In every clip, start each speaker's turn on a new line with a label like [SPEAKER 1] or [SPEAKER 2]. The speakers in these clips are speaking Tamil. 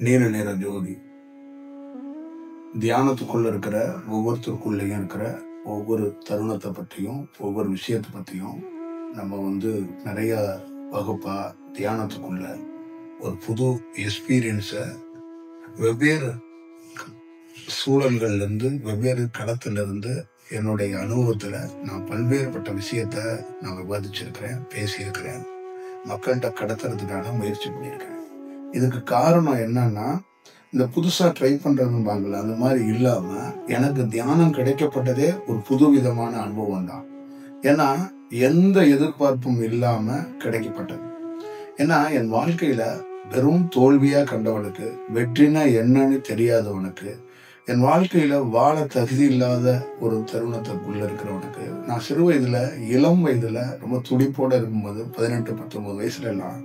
[SPEAKER 1] நீல நிற ஜோதி தியானத்துக்குள்ள இருக்கிற ஒவ்வொருத்தருக்குள்ளேயும் இருக்கிற ஒவ்வொரு தருணத்தை பற்றியும் ஒவ்வொரு விஷயத்தை பற்றியும் நம்ம நிறைய வகுப்பா தியானத்துக்குள்ள ஒரு புது எக்ஸ்பீரியன்ஸை வெவ்வேறு சூழல்கள்ல இருந்து வெவ்வேறு களத்துல இருந்து என்னுடைய அனுபவத்துல நான் பல்வேறுபட்ட விஷயத்த நான் விவாதிச்சிருக்கிறேன், பேசியிருக்கிறேன், மக்கள்கிட்ட கடத்துறதுக்கான முயற்சி பண்ணியிருக்கேன். இதுக்கு காரணம் என்னன்னா, இந்த புதுசா ட்ரை பண்றதுன்னு அந்த மாதிரி இல்லாம எனக்கு தியானம் கிடைக்கப்பட்டதே ஒரு புது விதமான அனுபவம் தான். ஏன்னா எந்த எதிர்பார்ப்பும் இல்லாம கிடைக்கப்பட்டது. ஏன்னா என் வாழ்க்கையில வெறும் தோல்வியா கண்டவனுக்கு, வெற்றினா என்னன்னு தெரியாதவனுக்கு, என் வாழ்க்கையில வாழ தகுதி இல்லாத ஒரு தருணத்துக்குள்ள இருக்கிறவனுக்கு, நான் சிறு வயதுல இளம் வயதுல ரொம்ப துடிப்போட இருக்கும்போது 18-19 வயசுல எல்லாம்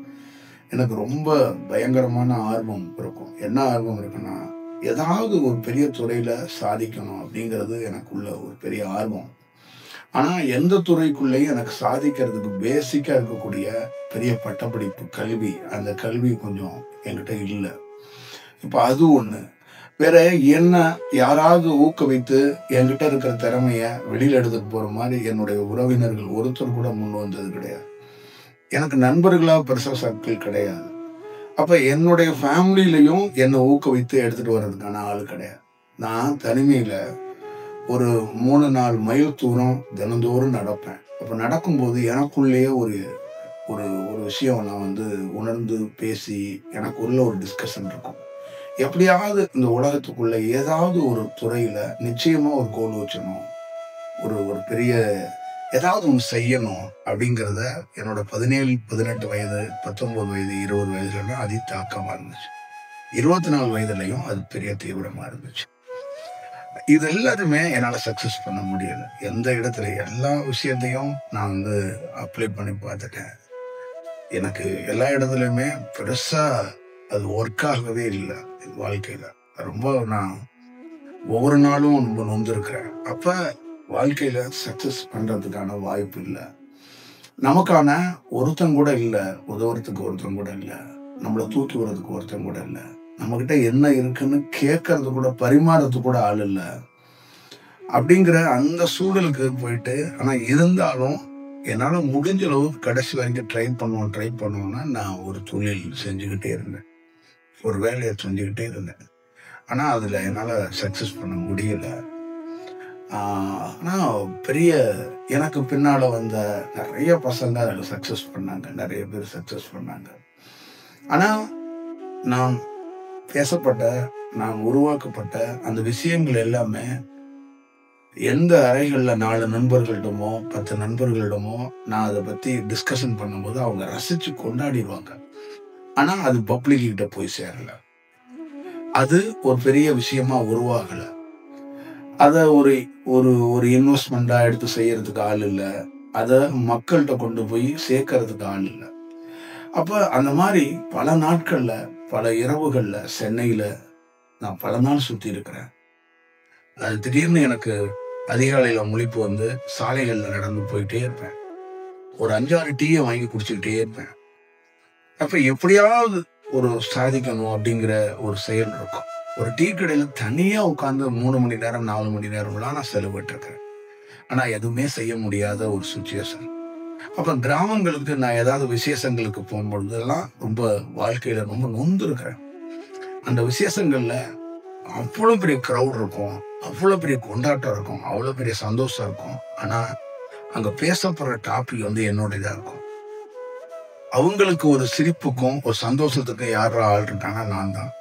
[SPEAKER 1] எனக்கு ரொம்ப பயங்கரமான ஆர்வம் இருக்கும். என்ன ஆர்வம் இருக்குன்னா, ஏதாவது ஒரு பெரிய துறையில சாதிக்கணும் அப்படிங்கிறது எனக்குள்ள ஒரு பெரிய ஆர்வம். ஆனா எந்த துறைக்குள்ளேயும் எனக்கு சாதிக்கிறதுக்கு பேசிக்கா இருக்கக்கூடிய பெரிய பட்டப்படிப்பு கல்வி, அந்த கல்வி கொஞ்சம் என்கிட்ட இல்லை. இப்ப அது ஒண்ணு. வேற என்ன யாராவது ஊக்குவித்து என்கிட்ட இருக்கிற திறமைய வெளியில எடுத்துட்டு போற மாதிரி என்னுடைய உறவினர்கள் ஒருத்தர் கூட முன் வந்தது கிடையாது. எனக்கு நண்பர்களா பெருசா சர்க்கிள் கிடையாது. அப்ப என்னுடைய ஃபேமிலியிலையும் என்னை ஊக்குவித்து எடுத்துட்டு வர்றதுக்கான ஆள் கிடையாது. நான் தனிமையில ஒரு 3-4 மைல் தூரம் தினந்தோறும் நடப்பேன். அப்ப நடக்கும்போது எனக்குள்ளேயே ஒரு ஒரு ஒரு விஷயம் நான் உணர்ந்து பேசி எனக்குள்ள ஒரு டிஸ்கஷன் இருக்கும். எப்படியாவது இந்த உலகத்துக்குள்ள ஏதாவது ஒரு துறையில நிச்சயமா ஒரு கோல் வச்சணும், ஒரு ஒரு பெரிய ஏதாவது ஒன்று செய்யணும் அப்படிங்கிறத என்னோட 17, 18 வயது, 19 வயது, 20 வயதுலாம் அதி தாக்கமா இருந்துச்சு. 24 வயதுலையும் அது பெரிய தீவிரமா இருந்துச்சு. இது எல்லாத்தையுமே என்னால சக்சஸ் பண்ண முடியல. எந்த இடத்துல எல்லா விஷயத்தையும் நான் அப்ளை பண்ணி பார்த்துட்டேன். எனக்கு எல்லா இடத்துலையுமே பெருசா அது ஒர்க் ஆகவே இல்லை. வாழ்க்கையில ரொம்ப நான் ஒவ்வொரு நாளும் ரொம்ப நொந்திருக்கிறேன். அப்ப வாழ்க்கையில சக்சஸ் பண்றதுக்கான வாய்ப்பு இல்லை. நமக்கான ஒருத்தன் கூட இல்லை, உதவுறதுக்கு ஒருத்தன் கூட இல்லை, நம்மளை தூக்கி விடுறதுக்கு ஒருத்தன் கூட இல்லை, நம்ம கிட்ட என்ன இருக்குன்னு கேட்கறது கூட பரிமாறதுக்கு கூட ஆள் இல்லை. அப்படிங்கிற அந்த சூழலுக்கு போயிட்டு, ஆனா இருந்தாலும் என்னால முடிஞ்ச அளவுக்கு கடைசி வரைக்கும் ட்ரை பண்ணுவோம்னா நான் ஒரு தொழில் செஞ்சுக்கிட்டே இருந்தேன், ஒரு வேலையை செஞ்சுக்கிட்டே இருந்தேன். ஆனா அதுல என்னால சக்சஸ் பண்ண முடியல. ஆனா பெரிய எனக்கு பின்னால வந்த நிறைய பசங்க அதுல சக்சஸ் பண்ணாங்க, நிறைய பேர் சக்சஸ் பண்ணாங்க. ஆனா நான் பேசப்பட்ட, நான் உருவாக்கப்பட்ட அந்த விஷயங்கள் எல்லாமே எந்த அறைகள்ல 4 நண்பர்களிடமோ 10 நண்பர்களிடமோ நான் அதை பத்தி டிஸ்கஷன் பண்ணும்போது அவங்க ரசிச்சு கொண்டாடிடுவாங்க. ஆனா அது பப்ளிக் கிட்ட போய் சேரல, அது ஒரு பெரிய விஷயமா உருவாகல, அதை ஒரு ஒரு ஒரு இன்வெஸ்ட்மெண்டா எடுத்து செய்யறதுக்கு ஆள் இல்லை, அதை மக்கள்கிட்ட கொண்டு போய் சேர்க்கறதுக்கு ஆள் இல்லை. அப்ப அந்த மாதிரி பல நாட்கள்ல பல இரவுகள்ல சென்னையில நான் பல நாள் சுத்தி இருக்கிறேன். அது திடீர்னு எனக்கு அதிகாலையில முழிப்பு சாலைகள்ல நடந்து போயிட்டே இருப்பேன். ஒரு 5-6 டீயை வாங்கி குடிச்சுக்கிட்டே இருப்பேன். அப்ப எப்படியாவது ஒரு சாதிக்கணும் அப்படிங்கிற ஒரு செயல் இருக்கும். ஒரு டீ கடையில தனியா உட்கார்ந்து 3 மணி நேரம் 4 மணி நேரம்லாம் நான் செலவிட்டிருக்கிறேன். ஆனா எதுவுமே செய்ய முடியாத ஒரு சுச்சுவேஷன். அப்ப கிராமங்களுக்கு நான் ஏதாவது விசேஷங்களுக்கு போகும்பொழுதெல்லாம் ரொம்ப வாழ்க்கையில ரொம்ப நொந்து இருக்கிறேன். அந்த விசேஷங்கள்ல அவ்வளவு பெரிய கிரௌட் இருக்கும், அவ்வளவு பெரிய கொண்டாட்டம் இருக்கும், அவ்வளவு பெரிய சந்தோஷம் இருக்கும். ஆனா அங்க பேசப்படுற டாபிக் என்னோடதா இருக்கும். அவங்களுக்கு ஒரு சிரிப்புக்கும் ஒரு சந்தோஷத்துக்கும் யாரா ஆள் இருக்காங்கன்னா நான் தான்.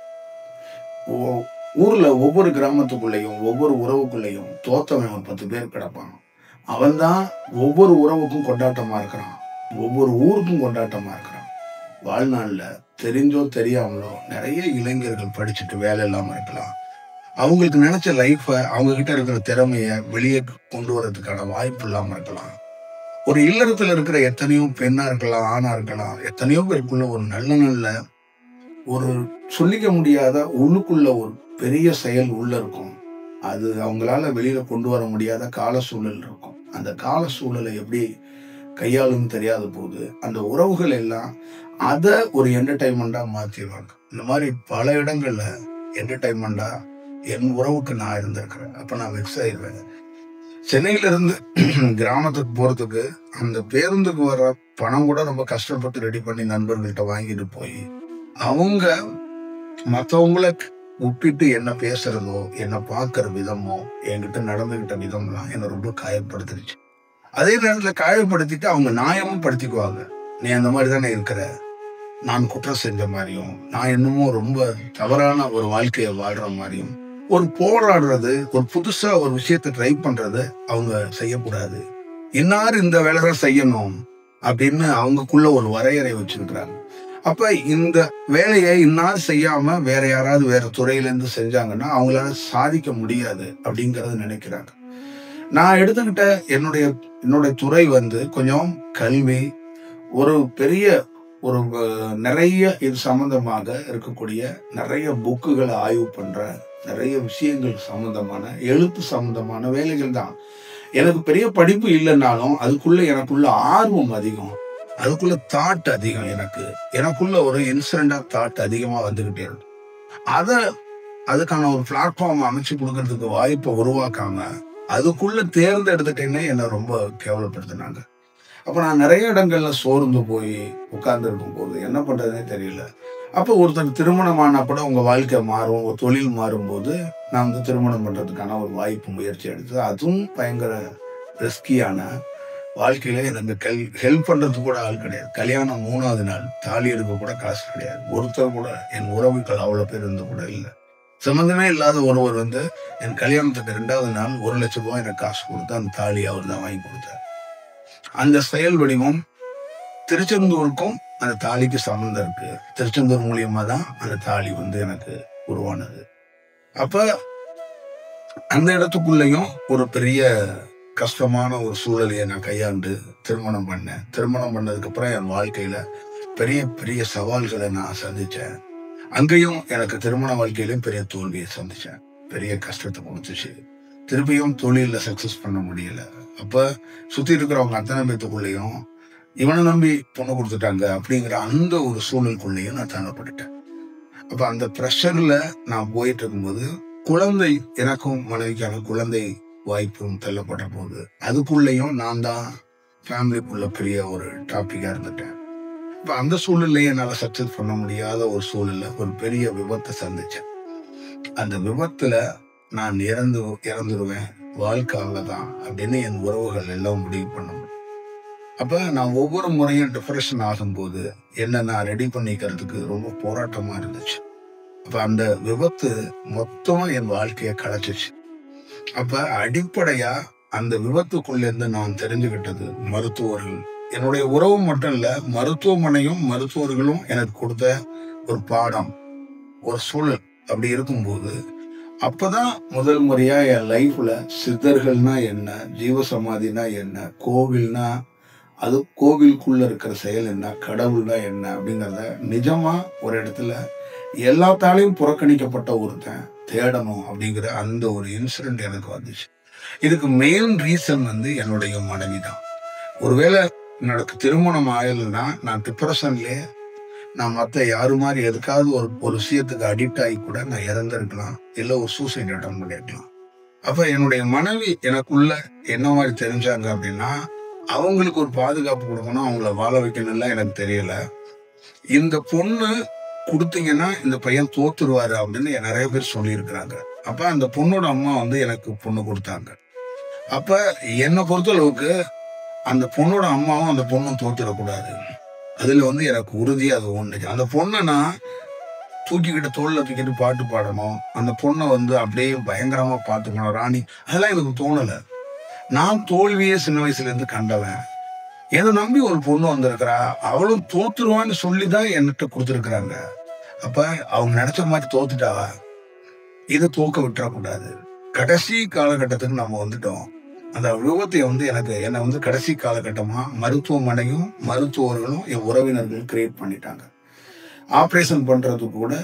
[SPEAKER 1] ஊர்ல ஒவ்வொரு கிராமத்துக்குள்ளேயும் ஒவ்வொரு உறவுக்குள்ளேயும் தோத்தவன் ஒரு 10 பேர் கிடப்பான். அவன் தான் ஒவ்வொரு உறவுக்கும் கொண்டாட்டமா இருக்கிறான், ஒவ்வொரு ஊருக்கும் கொண்டாட்டமா இருக்கிறான். வாழ்நாள்ல தெரிஞ்சோ தெரியாமலோ நிறைய இளைஞர்கள் படிச்சுட்டு வேலை இல்லாம இருக்கலாம். அவங்களுக்கு நினைச்ச லைஃப, அவங்க கிட்ட இருக்கிற திறமைய வெளியே கொண்டு வர்றதுக்கான வாய்ப்பு இல்லாம இருக்கலாம். ஒரு இல்லறத்துல இருக்கிற எத்தனையோ பெண்ணா இருக்கலாம், ஆணா இருக்கலாம், எத்தனையோ பேருக்குள்ள ஒரு நல்ல ஒரு சொல்லிக்க முடியாத உள்ளுக்குள்ள ஒரு பெரிய செயல் உள்ள இருக்கும். அது அவங்களால வெளியில கொண்டு வர முடியாத கால சூழல் இருக்கும். அந்த கால சூழலை எப்படி கையாளும் தெரியாத போது அந்த உறவுகள் எல்லாம் அதை ஒரு என்டர்டைன்மெண்டா மாத்திடுவாங்க. இந்த மாதிரி பல இடங்கள்ல என்டர்டைன்மெண்டா என் உறவுக்கு நான் இருந்திருக்கிறேன். அப்ப நான் வெக்ஸ் ஆயிடுவேன். சென்னையில இருந்து கிராமத்துக்கு போறதுக்கு அந்த பேருந்துக்கு வர பணம் கூட ரொம்ப கஷ்டப்பட்டு ரெடி பண்ணி நண்பர்கள்ட்ட வாங்கிட்டு போய் அவங்க மற்றவங்களை ஒப்பிட்டு என்ன பேசுறதோ, என்ன பார்க்கிற விதமோ, என்கிட்ட நடந்துகிட்ட விதம்லாம் என்னை ரொம்ப காயப்படுத்திருச்சு. அதே நேரத்துல காயப்படுத்திட்டு அவங்க நியாயமும் படுத்திக்குவாங்க. நீ அந்த மாதிரி தானே இருக்கிற, நான் குற்றம் செஞ்ச மாதிரியும், நான் என்னமோ ரொம்ப தவறான ஒரு வாழ்க்கையை வாழ்ற மாதிரியும், ஒரு போராடுறது, ஒரு புதுசா ஒரு விஷயத்தை ட்ரை பண்றது அவங்க செய்யக்கூடாது. இன்னார் இந்த வேலை செய்யணும் அப்படின்னு அவங்களுக்குள்ள ஒரு வரையறை வச்சிருக்கிறாங்க. அப்ப இந்த வேலையை இன்னார் செய்யாம வேற யாராவது வேற துறையில இருந்து செஞ்சாங்கன்னா அவங்களால சாதிக்க முடியாது அப்படிங்கறத நினைக்கிறாங்க. நான் எடுத்துக்கிட்ட என்னுடைய துறை கொஞ்சம் கல்வி, ஒரு பெரிய ஒரு நிறைய இது சம்பந்தமாக இருக்கக்கூடிய நிறைய புக்குகளை ஆய்வு பண்ற நிறைய விஷயங்கள் சம்பந்தமான எழுத்து சம்பந்தமான வேலைகள் தான். எனக்கு பெரிய படிப்பு இல்லைன்னாலும் அதுக்குள்ள எனக்குள்ள ஆர்வம் அதிகம், அதுக்குள்ள தாட் அதிகம். எனக்குள்ள ஒரு இன்சிடென்டா தாட் அதிகமா வந்துகிட்டே இருக்கு. அதுக்கான ஒரு பிளாட்ஃபார்ம் அமைச்சு கொடுக்கறதுக்கு வாய்ப்பை உருவாக்காம அதுக்குள்ள தேர்ந்தெடுத்துட்டேன்னு என்னை ரொம்ப கேவலப்படுத்தினாங்க. அப்ப நான் நிறைய இடங்கள்ல சோர்ந்து போய் உட்கார்ந்து இருக்கும் போது என்ன பண்றதுன்னே தெரியல. அப்ப ஒருத்தர் திருமணமான கூட உங்க வாழ்க்கை மாறும், ஒரு தொழில் மாறும்போது நான் திருமணம் பண்றதுக்கான ஒரு வாய்ப்பு முயற்சி எடுத்து அதுவும் பயங்கர ரிஸ்கியான வாழ்க்கையில எனக்கு ஹெல்ப் பண்றதுக்கு கூட ஆள் கிடையாது. கல்யாணம் 3வது நாள் தாலி எடுக்க கூட காசு கிடையாது. ஒருத்தர் கூட என் உறவுகள் அவ்வளவு பேர் இருந்து கூட இல்லை. சம்பந்தமே இல்லாத ஒருவர் என் கல்யாணத்துக்கு 2வது நாள் 1 லட்சம் ரூபாய் எனக்கு காசு கொடுத்து அந்த தாலி அவர் தான் வாங்கி கொடுத்தார். அந்த செயல் வடிவம் திருச்செந்தூருக்கும் அந்த தாலிக்கு சம்பந்தம் இருக்கு. திருச்செந்தூர் மூலியமா தான் அந்த தாலி எனக்கு உருவானது. அப்ப அந்த இடத்துக்குள்ளயும் ஒரு பெரிய கஷ்டமான ஒரு சூழலையை நான் கையாண்டு திருமணம் பண்ணேன். திருமணம் பண்ணதுக்கு அப்புறம் என் வாழ்க்கையில பெரிய பெரிய சவால்களை நான் சந்திச்சேன். அங்கேயும் எனக்கு திருமண வாழ்க்கையிலும் பெரிய தோல்வியை சந்திச்சேன். பெரிய கஷ்டத்தை கொடுத்துச்சு. திருப்பியும் தொழில சக்சஸ் பண்ண முடியல. அப்ப சுத்தி இருக்கிறவங்க அத்தனை பேத்துக்குள்ளேயும் இவனை நம்பி பொண்ணு கொடுத்துட்டாங்க அப்படிங்கிற அந்த ஒரு சூழலுக்குள்ளேயும் நான் தள்ளப்பட்டுட்டேன். அப்ப அந்த ப்ரெஷர்ல நான் போயிட்டு இருக்கும்போது குழந்தை, எனக்கும் மனைவிக்கான குழந்தை வாய்ப்பும் தள்ளப்பட்ட போது அதுக்குள்ளேயும் நான் தான் ஃபேமிலிக்குள்ள பெரிய ஒரு டாபிக்கா இருந்துட்டேன். இப்ப அந்த சூழல்லையே என்னால சக்சஸ் பண்ண முடியாத ஒரு சூழல்ல ஒரு பெரிய விபத்தை சந்திச்சேன். அந்த விபத்துல நான் இறந்துருவேன், வாழ்க்கை அவ்வளவுதான் அப்படின்னு என் உறவுகள் எல்லாம் முடிவு பண்ண முடியும். அப்ப நான் ஒவ்வொரு முறையும் டிப்ரெஷன் ஆகும்போது என்ன நான் ரெடி பண்ணிக்கிறதுக்கு ரொம்ப போராட்டமா இருந்துச்சு. அப்ப அந்த விபத்து மொத்தமா என் வாழ்க்கைய கலைச்சிச்சு. அப்ப அடிப்படையா அந்த விபத்துக்குள்ள இருந்து நான் தெரிஞ்சுக்கிட்டது மருத்துவர்கள், என்னுடைய உறவு மட்டும் இல்ல, மருத்துவமனையும் மருத்துவர்களும் எனக்கு கொடுத்த ஒரு பாடம், ஒரு சூழல். அப்படி இருக்கும்போது அப்பதான் முதல் முறையா என் லைஃப்ல சித்தர்கள்னா என்ன, ஜீவசமாதினா என்ன, கோவில்னா அது கோவிலுக்குள்ள இருக்கிற செயல் என்ன, கடவுள்னா என்ன அப்படிங்கிறத நிஜமா ஒரு இடத்துல எல்லாத்தாலையும் புறக்கணிக்கப்பட்ட ஒருத்தன் தேடணும் அப்படிங்கிற அந்த ஒரு இன்சிடென்ட் எனக்கு வந்துச்சு. இதுக்கு மெயின் ரீசன் என்னுடைய மனைவி தான். ஒருவேளை எனக்கு திருமணம் ஆகலைன்னா நான் டிப்ரெஷன்லயே நான் மற்ற யாரு மாதிரி எதுக்காவது ஒரு விஷயத்துக்கு அடிக்ட் ஆகி கூட நான் இறந்திருக்கலாம், இல்ல ஒரு சூசைட் அட்டன் பண்ணிருக்கலாம். அப்ப என்னுடைய மனைவி எனக்குள்ள என்ன மாதிரி தெரிஞ்சாங்க அப்படின்னா, அவங்களுக்கு ஒரு பாதுகாப்பு கொடுக்கணும், அவங்கள வாழ வைக்கணும்லாம் எனக்கு தெரியல. இந்த பொண்ணு கொடுத்தீங்கன்னா இந்த பையன் தோத்துருவாரு அப்படின்னு நிறைய பேர் சொல்லி இருக்கிறாங்க. அப்ப அந்த பொண்ணோட அம்மா எனக்கு பொண்ணு கொடுத்தாங்க. அப்ப என்னை பொறுத்த அளவுக்கு அந்த பொண்ணோட அம்மாவும் அந்த பொண்ணும் தோத்துடக்கூடாது. அதுல எனக்கு உறுதியா அது ஒண்ணு. அந்த பொண்ணை நான் தூக்கிக்கிட்டு தோல்ல தூக்கிட்டு பாட்டு பாடணும், அந்த பொண்ணை அப்படியே பயங்கரமா பாத்துக்கணும், ராணி, அதெல்லாம் எனக்கு தோணல. நான் தோல்வியே சின்ன வயசுல இருந்து கண்டவன். என்னை நம்பி ஒரு பொண்ணு வந்திருக்கிறா, அவளும் தோத்துருவான்னு சொல்லிதான் என்கிட்ட கொடுத்துருக்குறாங்க. அப்ப அவங்க நினைச்ச மாதிரி தோத்துட்டாவா, இதை தோக்க விட்டுறக்கூடாது. கடைசி காலகட்டத்துக்கு நம்ம வந்துட்டோம். அந்த விபத்தை என்னை கடைசி காலகட்டமா மருத்துவமனையும் மருத்துவர்களும் என் உறவினர்கள் கிரியேட் பண்ணிட்டாங்க. ஆபரேஷன் பண்றதுக்கு கூட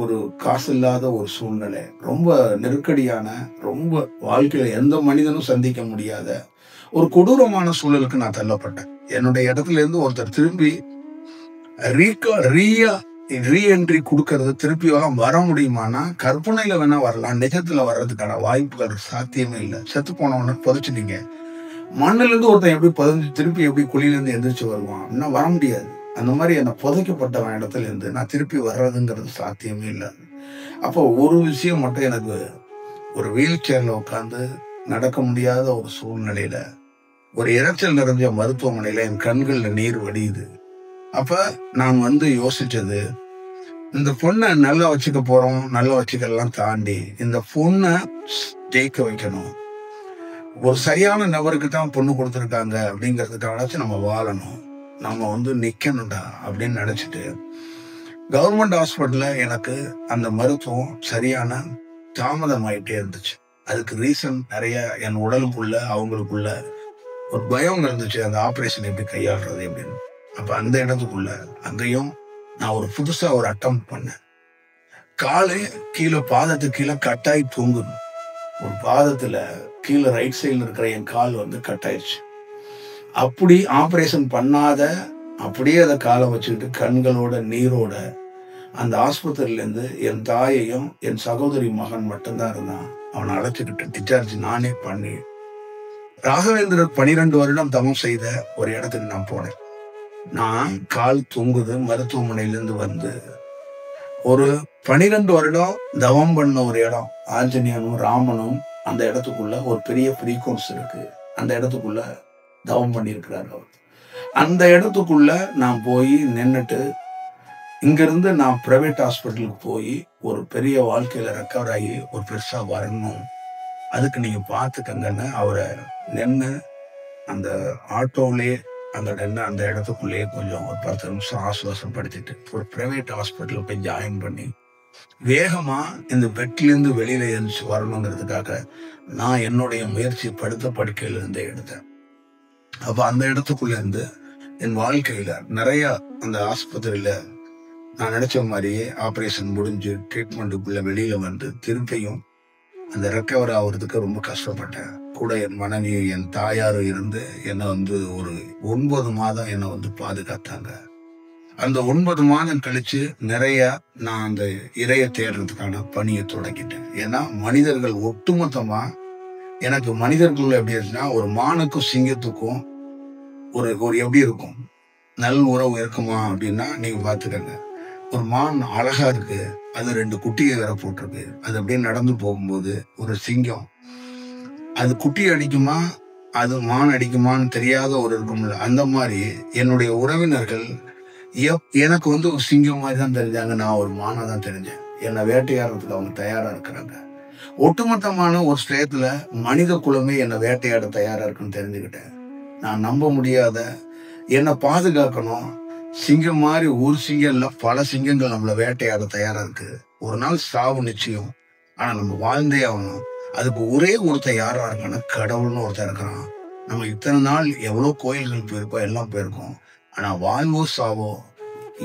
[SPEAKER 1] ஒரு காசு இல்லாத ஒரு சூழ்நிலை, ரொம்ப நெருக்கடியான, ரொம்ப வாழ்க்கையில எந்த மனிதனும் சந்திக்க முடியாத ஒரு கொடூரமான சூழலுக்கு நான் தள்ளப்பட்டேன். என்னுடைய இடத்துல இருந்து ஒருத்தர் திரும்பி ரீஎன்ட்ரி கொடுக்கறது திருப்பி வர முடியுமானா கற்பனையில வேணா வரலாம், நிஜத்துல வர்றதுக்கான வாய்ப்புகள் சாத்தியமே இல்லை. செத்து போனவன புதைச்சிட்டீங்க, மண்ணுல இருந்து ஒருத்தன் எப்படி புதைஞ்சு திருப்பி எப்படி குழியில இருந்து எந்திரிச்சு வருவான்? இன்னும் வர முடியாது. அந்த மாதிரி என்ன புதைக்கப்பட்டவன் இடத்துல இருந்து நான் திருப்பி வர்றதுங்கிறது சாத்தியமே இல்லை. அப்போ ஒரு விஷயம் மட்டும், எனக்கு ஒரு வீல் சேர்ல உட்காந்து நடக்க முடியாத ஒரு சூழ்நிலையில ஒரு இரைச்சல் நிறைஞ்ச மருத்துவமனையில என் கண்கள்ல நீர் வடியுது. அப்ப நான் யோசிச்சது, இந்த பொண்ணை நல்லா வச்சுக்க போறோம், நல்லா வச்சுக்கலாம் தாண்டி இந்த பொண்ணை ஜெயிக்க வைக்கணும். ஒரு சரியான நபருக்கு தான் பொண்ணு கொடுத்துருக்காங்க அப்படிங்கிறதுக்காக நம்ம வாழணும், நம்ம நிக்கணும்டா அப்படின்னு நினைச்சிட்டு கவர்மெண்ட் ஹாஸ்பிட்டல்ல எனக்கு அந்த மருத்துவம் சரியான தாமதம் ஆயிட்டே இருந்துச்சு. அதுக்கு ரீசன் நிறைய. என் உடலுக்குள்ள அவங்களுக்குள்ள ஒரு பயம் இருந்துச்சு, அந்த ஆபரேஷன் எப்படி கையாளுறது அப்படின்னு. அப்ப அந்த இடத்துக்குள்ள அங்கேயும் நான் ஒரு புதுசா ஒரு அட்டம் பண்ணேன். காலு கீழே, பாதத்துக்கு கீழே கட்டாயி தூங்குது. ஒரு பாதத்துல கீழே ரைட் சைட்ல இருக்கிற என் கால் கட்டாயிடுச்சு. அப்படி ஆபரேஷன் பண்ணாத அப்படியே அதை காலை வச்சுக்கிட்டு கண்களோட நீரோட அந்த ஆஸ்பத்திரியில இருந்து என் தாயையும் என் சகோதரி மகன் மட்டும்தான் இருந்தான். அவனை அழைச்சிக்கிட்டு டிஸ்சார்ஜ் நானே பண்ணி ராகவேந்திரர் 12 வருடம் தவம் செய்த ஒரு இடத்துக்கு நான் போனேன். நான் கால் தூங்குது, மருத்துவமனையிலிருந்து ஒரு 12 வருடம் தவம் பண்ண ஒரு இடம், ஆஞ்சநேயனும் ராமனும் அந்த இடத்துக்குள்ள ஒரு பெரிய ஃப்ரீக்வன்ஸ் இருக்கு. அந்த இடத்துக்குள்ள தவம் பண்ணியிருக்கிறார் அவர். அந்த இடத்துக்குள்ள நான் போய் நின்றுட்டு இங்கிருந்து நான் பிரைவேட் ஹாஸ்பிட்டலுக்கு போய் ஒரு பெரிய வாழ்க்கையில ரெக்கவர் ஆகி ஒரு பெருசா வரணும், அதுக்கு நீங்க பாத்துக்கங்கன்னு அவரை நின்று அந்த ஆட்டோவிலே அந்த இடத்துக்குள்ளேயே கொஞ்சம் ஒரு 10 நிமிஷம் ஆசுவாசப்படுத்திட்டு ஒரு பிரைவேட் ஹாஸ்பிட்டல் போய் ஜாயின் பண்ணி வேகமா இந்த பெட்ல இருந்து வெளியில எழுந்துச்சு வரணுங்கிறதுக்காக நான் என்னுடைய முயற்சி படுத்த படுக்கையில இருந்தே எடுத்தேன். அப்ப அந்த இடத்துக்குள்ள இருந்து என் வாழ்க்கையில நிறைய அந்த ஆஸ்பத்திரியில நான் நினைச்ச மாதிரியே ஆபரேஷன் முடிஞ்சு ட்ரீட்மெண்ட்டுக்குள்ள வெளியில திருப்பியும் அந்த ரெக்கவர் ஆகுறதுக்கு ரொம்ப கஷ்டப்பட்டேன். கூட என் மனைவி என் தாயாரும் இருந்து என்னை ஒரு 9 மாதம் என்னை பாதுகாத்தாங்க. அந்த 9 மாதம் கழிச்சு நிறைய நான் அந்த இறைய தேடுறதுக்கான பணியை தொடங்கிட்டேன். ஏன்னா மனிதர்கள் ஒட்டுமொத்தமா எனக்கு மனிதர்கள் எப்படி இருக்குன்னா, ஒரு மானுக்கும் சிங்கத்துக்கும் ஒரு எப்படி இருக்கும், நல் உறவு இருக்குமா அப்படின்னா நீங்க பாத்துக்கங்க. ஒரு மான் அழகா இருக்கு, அது 2 குட்டியை வேற போட்டிருக்கு. அது அப்படியே நடந்து போகும்போது ஒரு சிங்கம் அது குட்டி அடிக்குமா அது மான் அடிக்குமான்னு தெரியாத ஒரு இருக்கும்ல, அந்த மாதிரி என்னுடைய உறவினர்கள் எனக்கு ஒரு சிங்கம் மாதிரி தான் தெரிஞ்சாங்க, நான் ஒரு மானா தான் தெரிஞ்சேன். என்னை வேட்டையாடுறதுக்கு அவங்க தயாரா இருக்கிறாங்க. ஒட்டுமொத்தமான ஒரு ஸ்டேத்துல மனித குலமே என்னை வேட்டையாட தயாரா இருக்குன்னு தெரிஞ்சுக்கிட்டேன். நான் நம்ப முடியாத, என்னை பாதுகாக்கணும், சிங்கம் மாதிரி ஒரு சிங்கம் இல்ல பல சிங்கங்கள் நம்மளை வேட்டையாட தயாரா இருக்கு. ஒரு நாள் சாவு நிச்சயம், ஆனா நம்ம வாழ்ந்தே ஆகணும். அதுக்கு ஒரே ஒருத்தர் யாரா இருக்கான்னா கடவுள்னு ஒருத்தர் இருக்கிறான். நம்ம இத்தனை நாள் எவ்வளவு கோயில்கள் போயிருக்கோம், எல்லாம் போயிருக்கோம். ஆனா வாழ்வோ சாவோ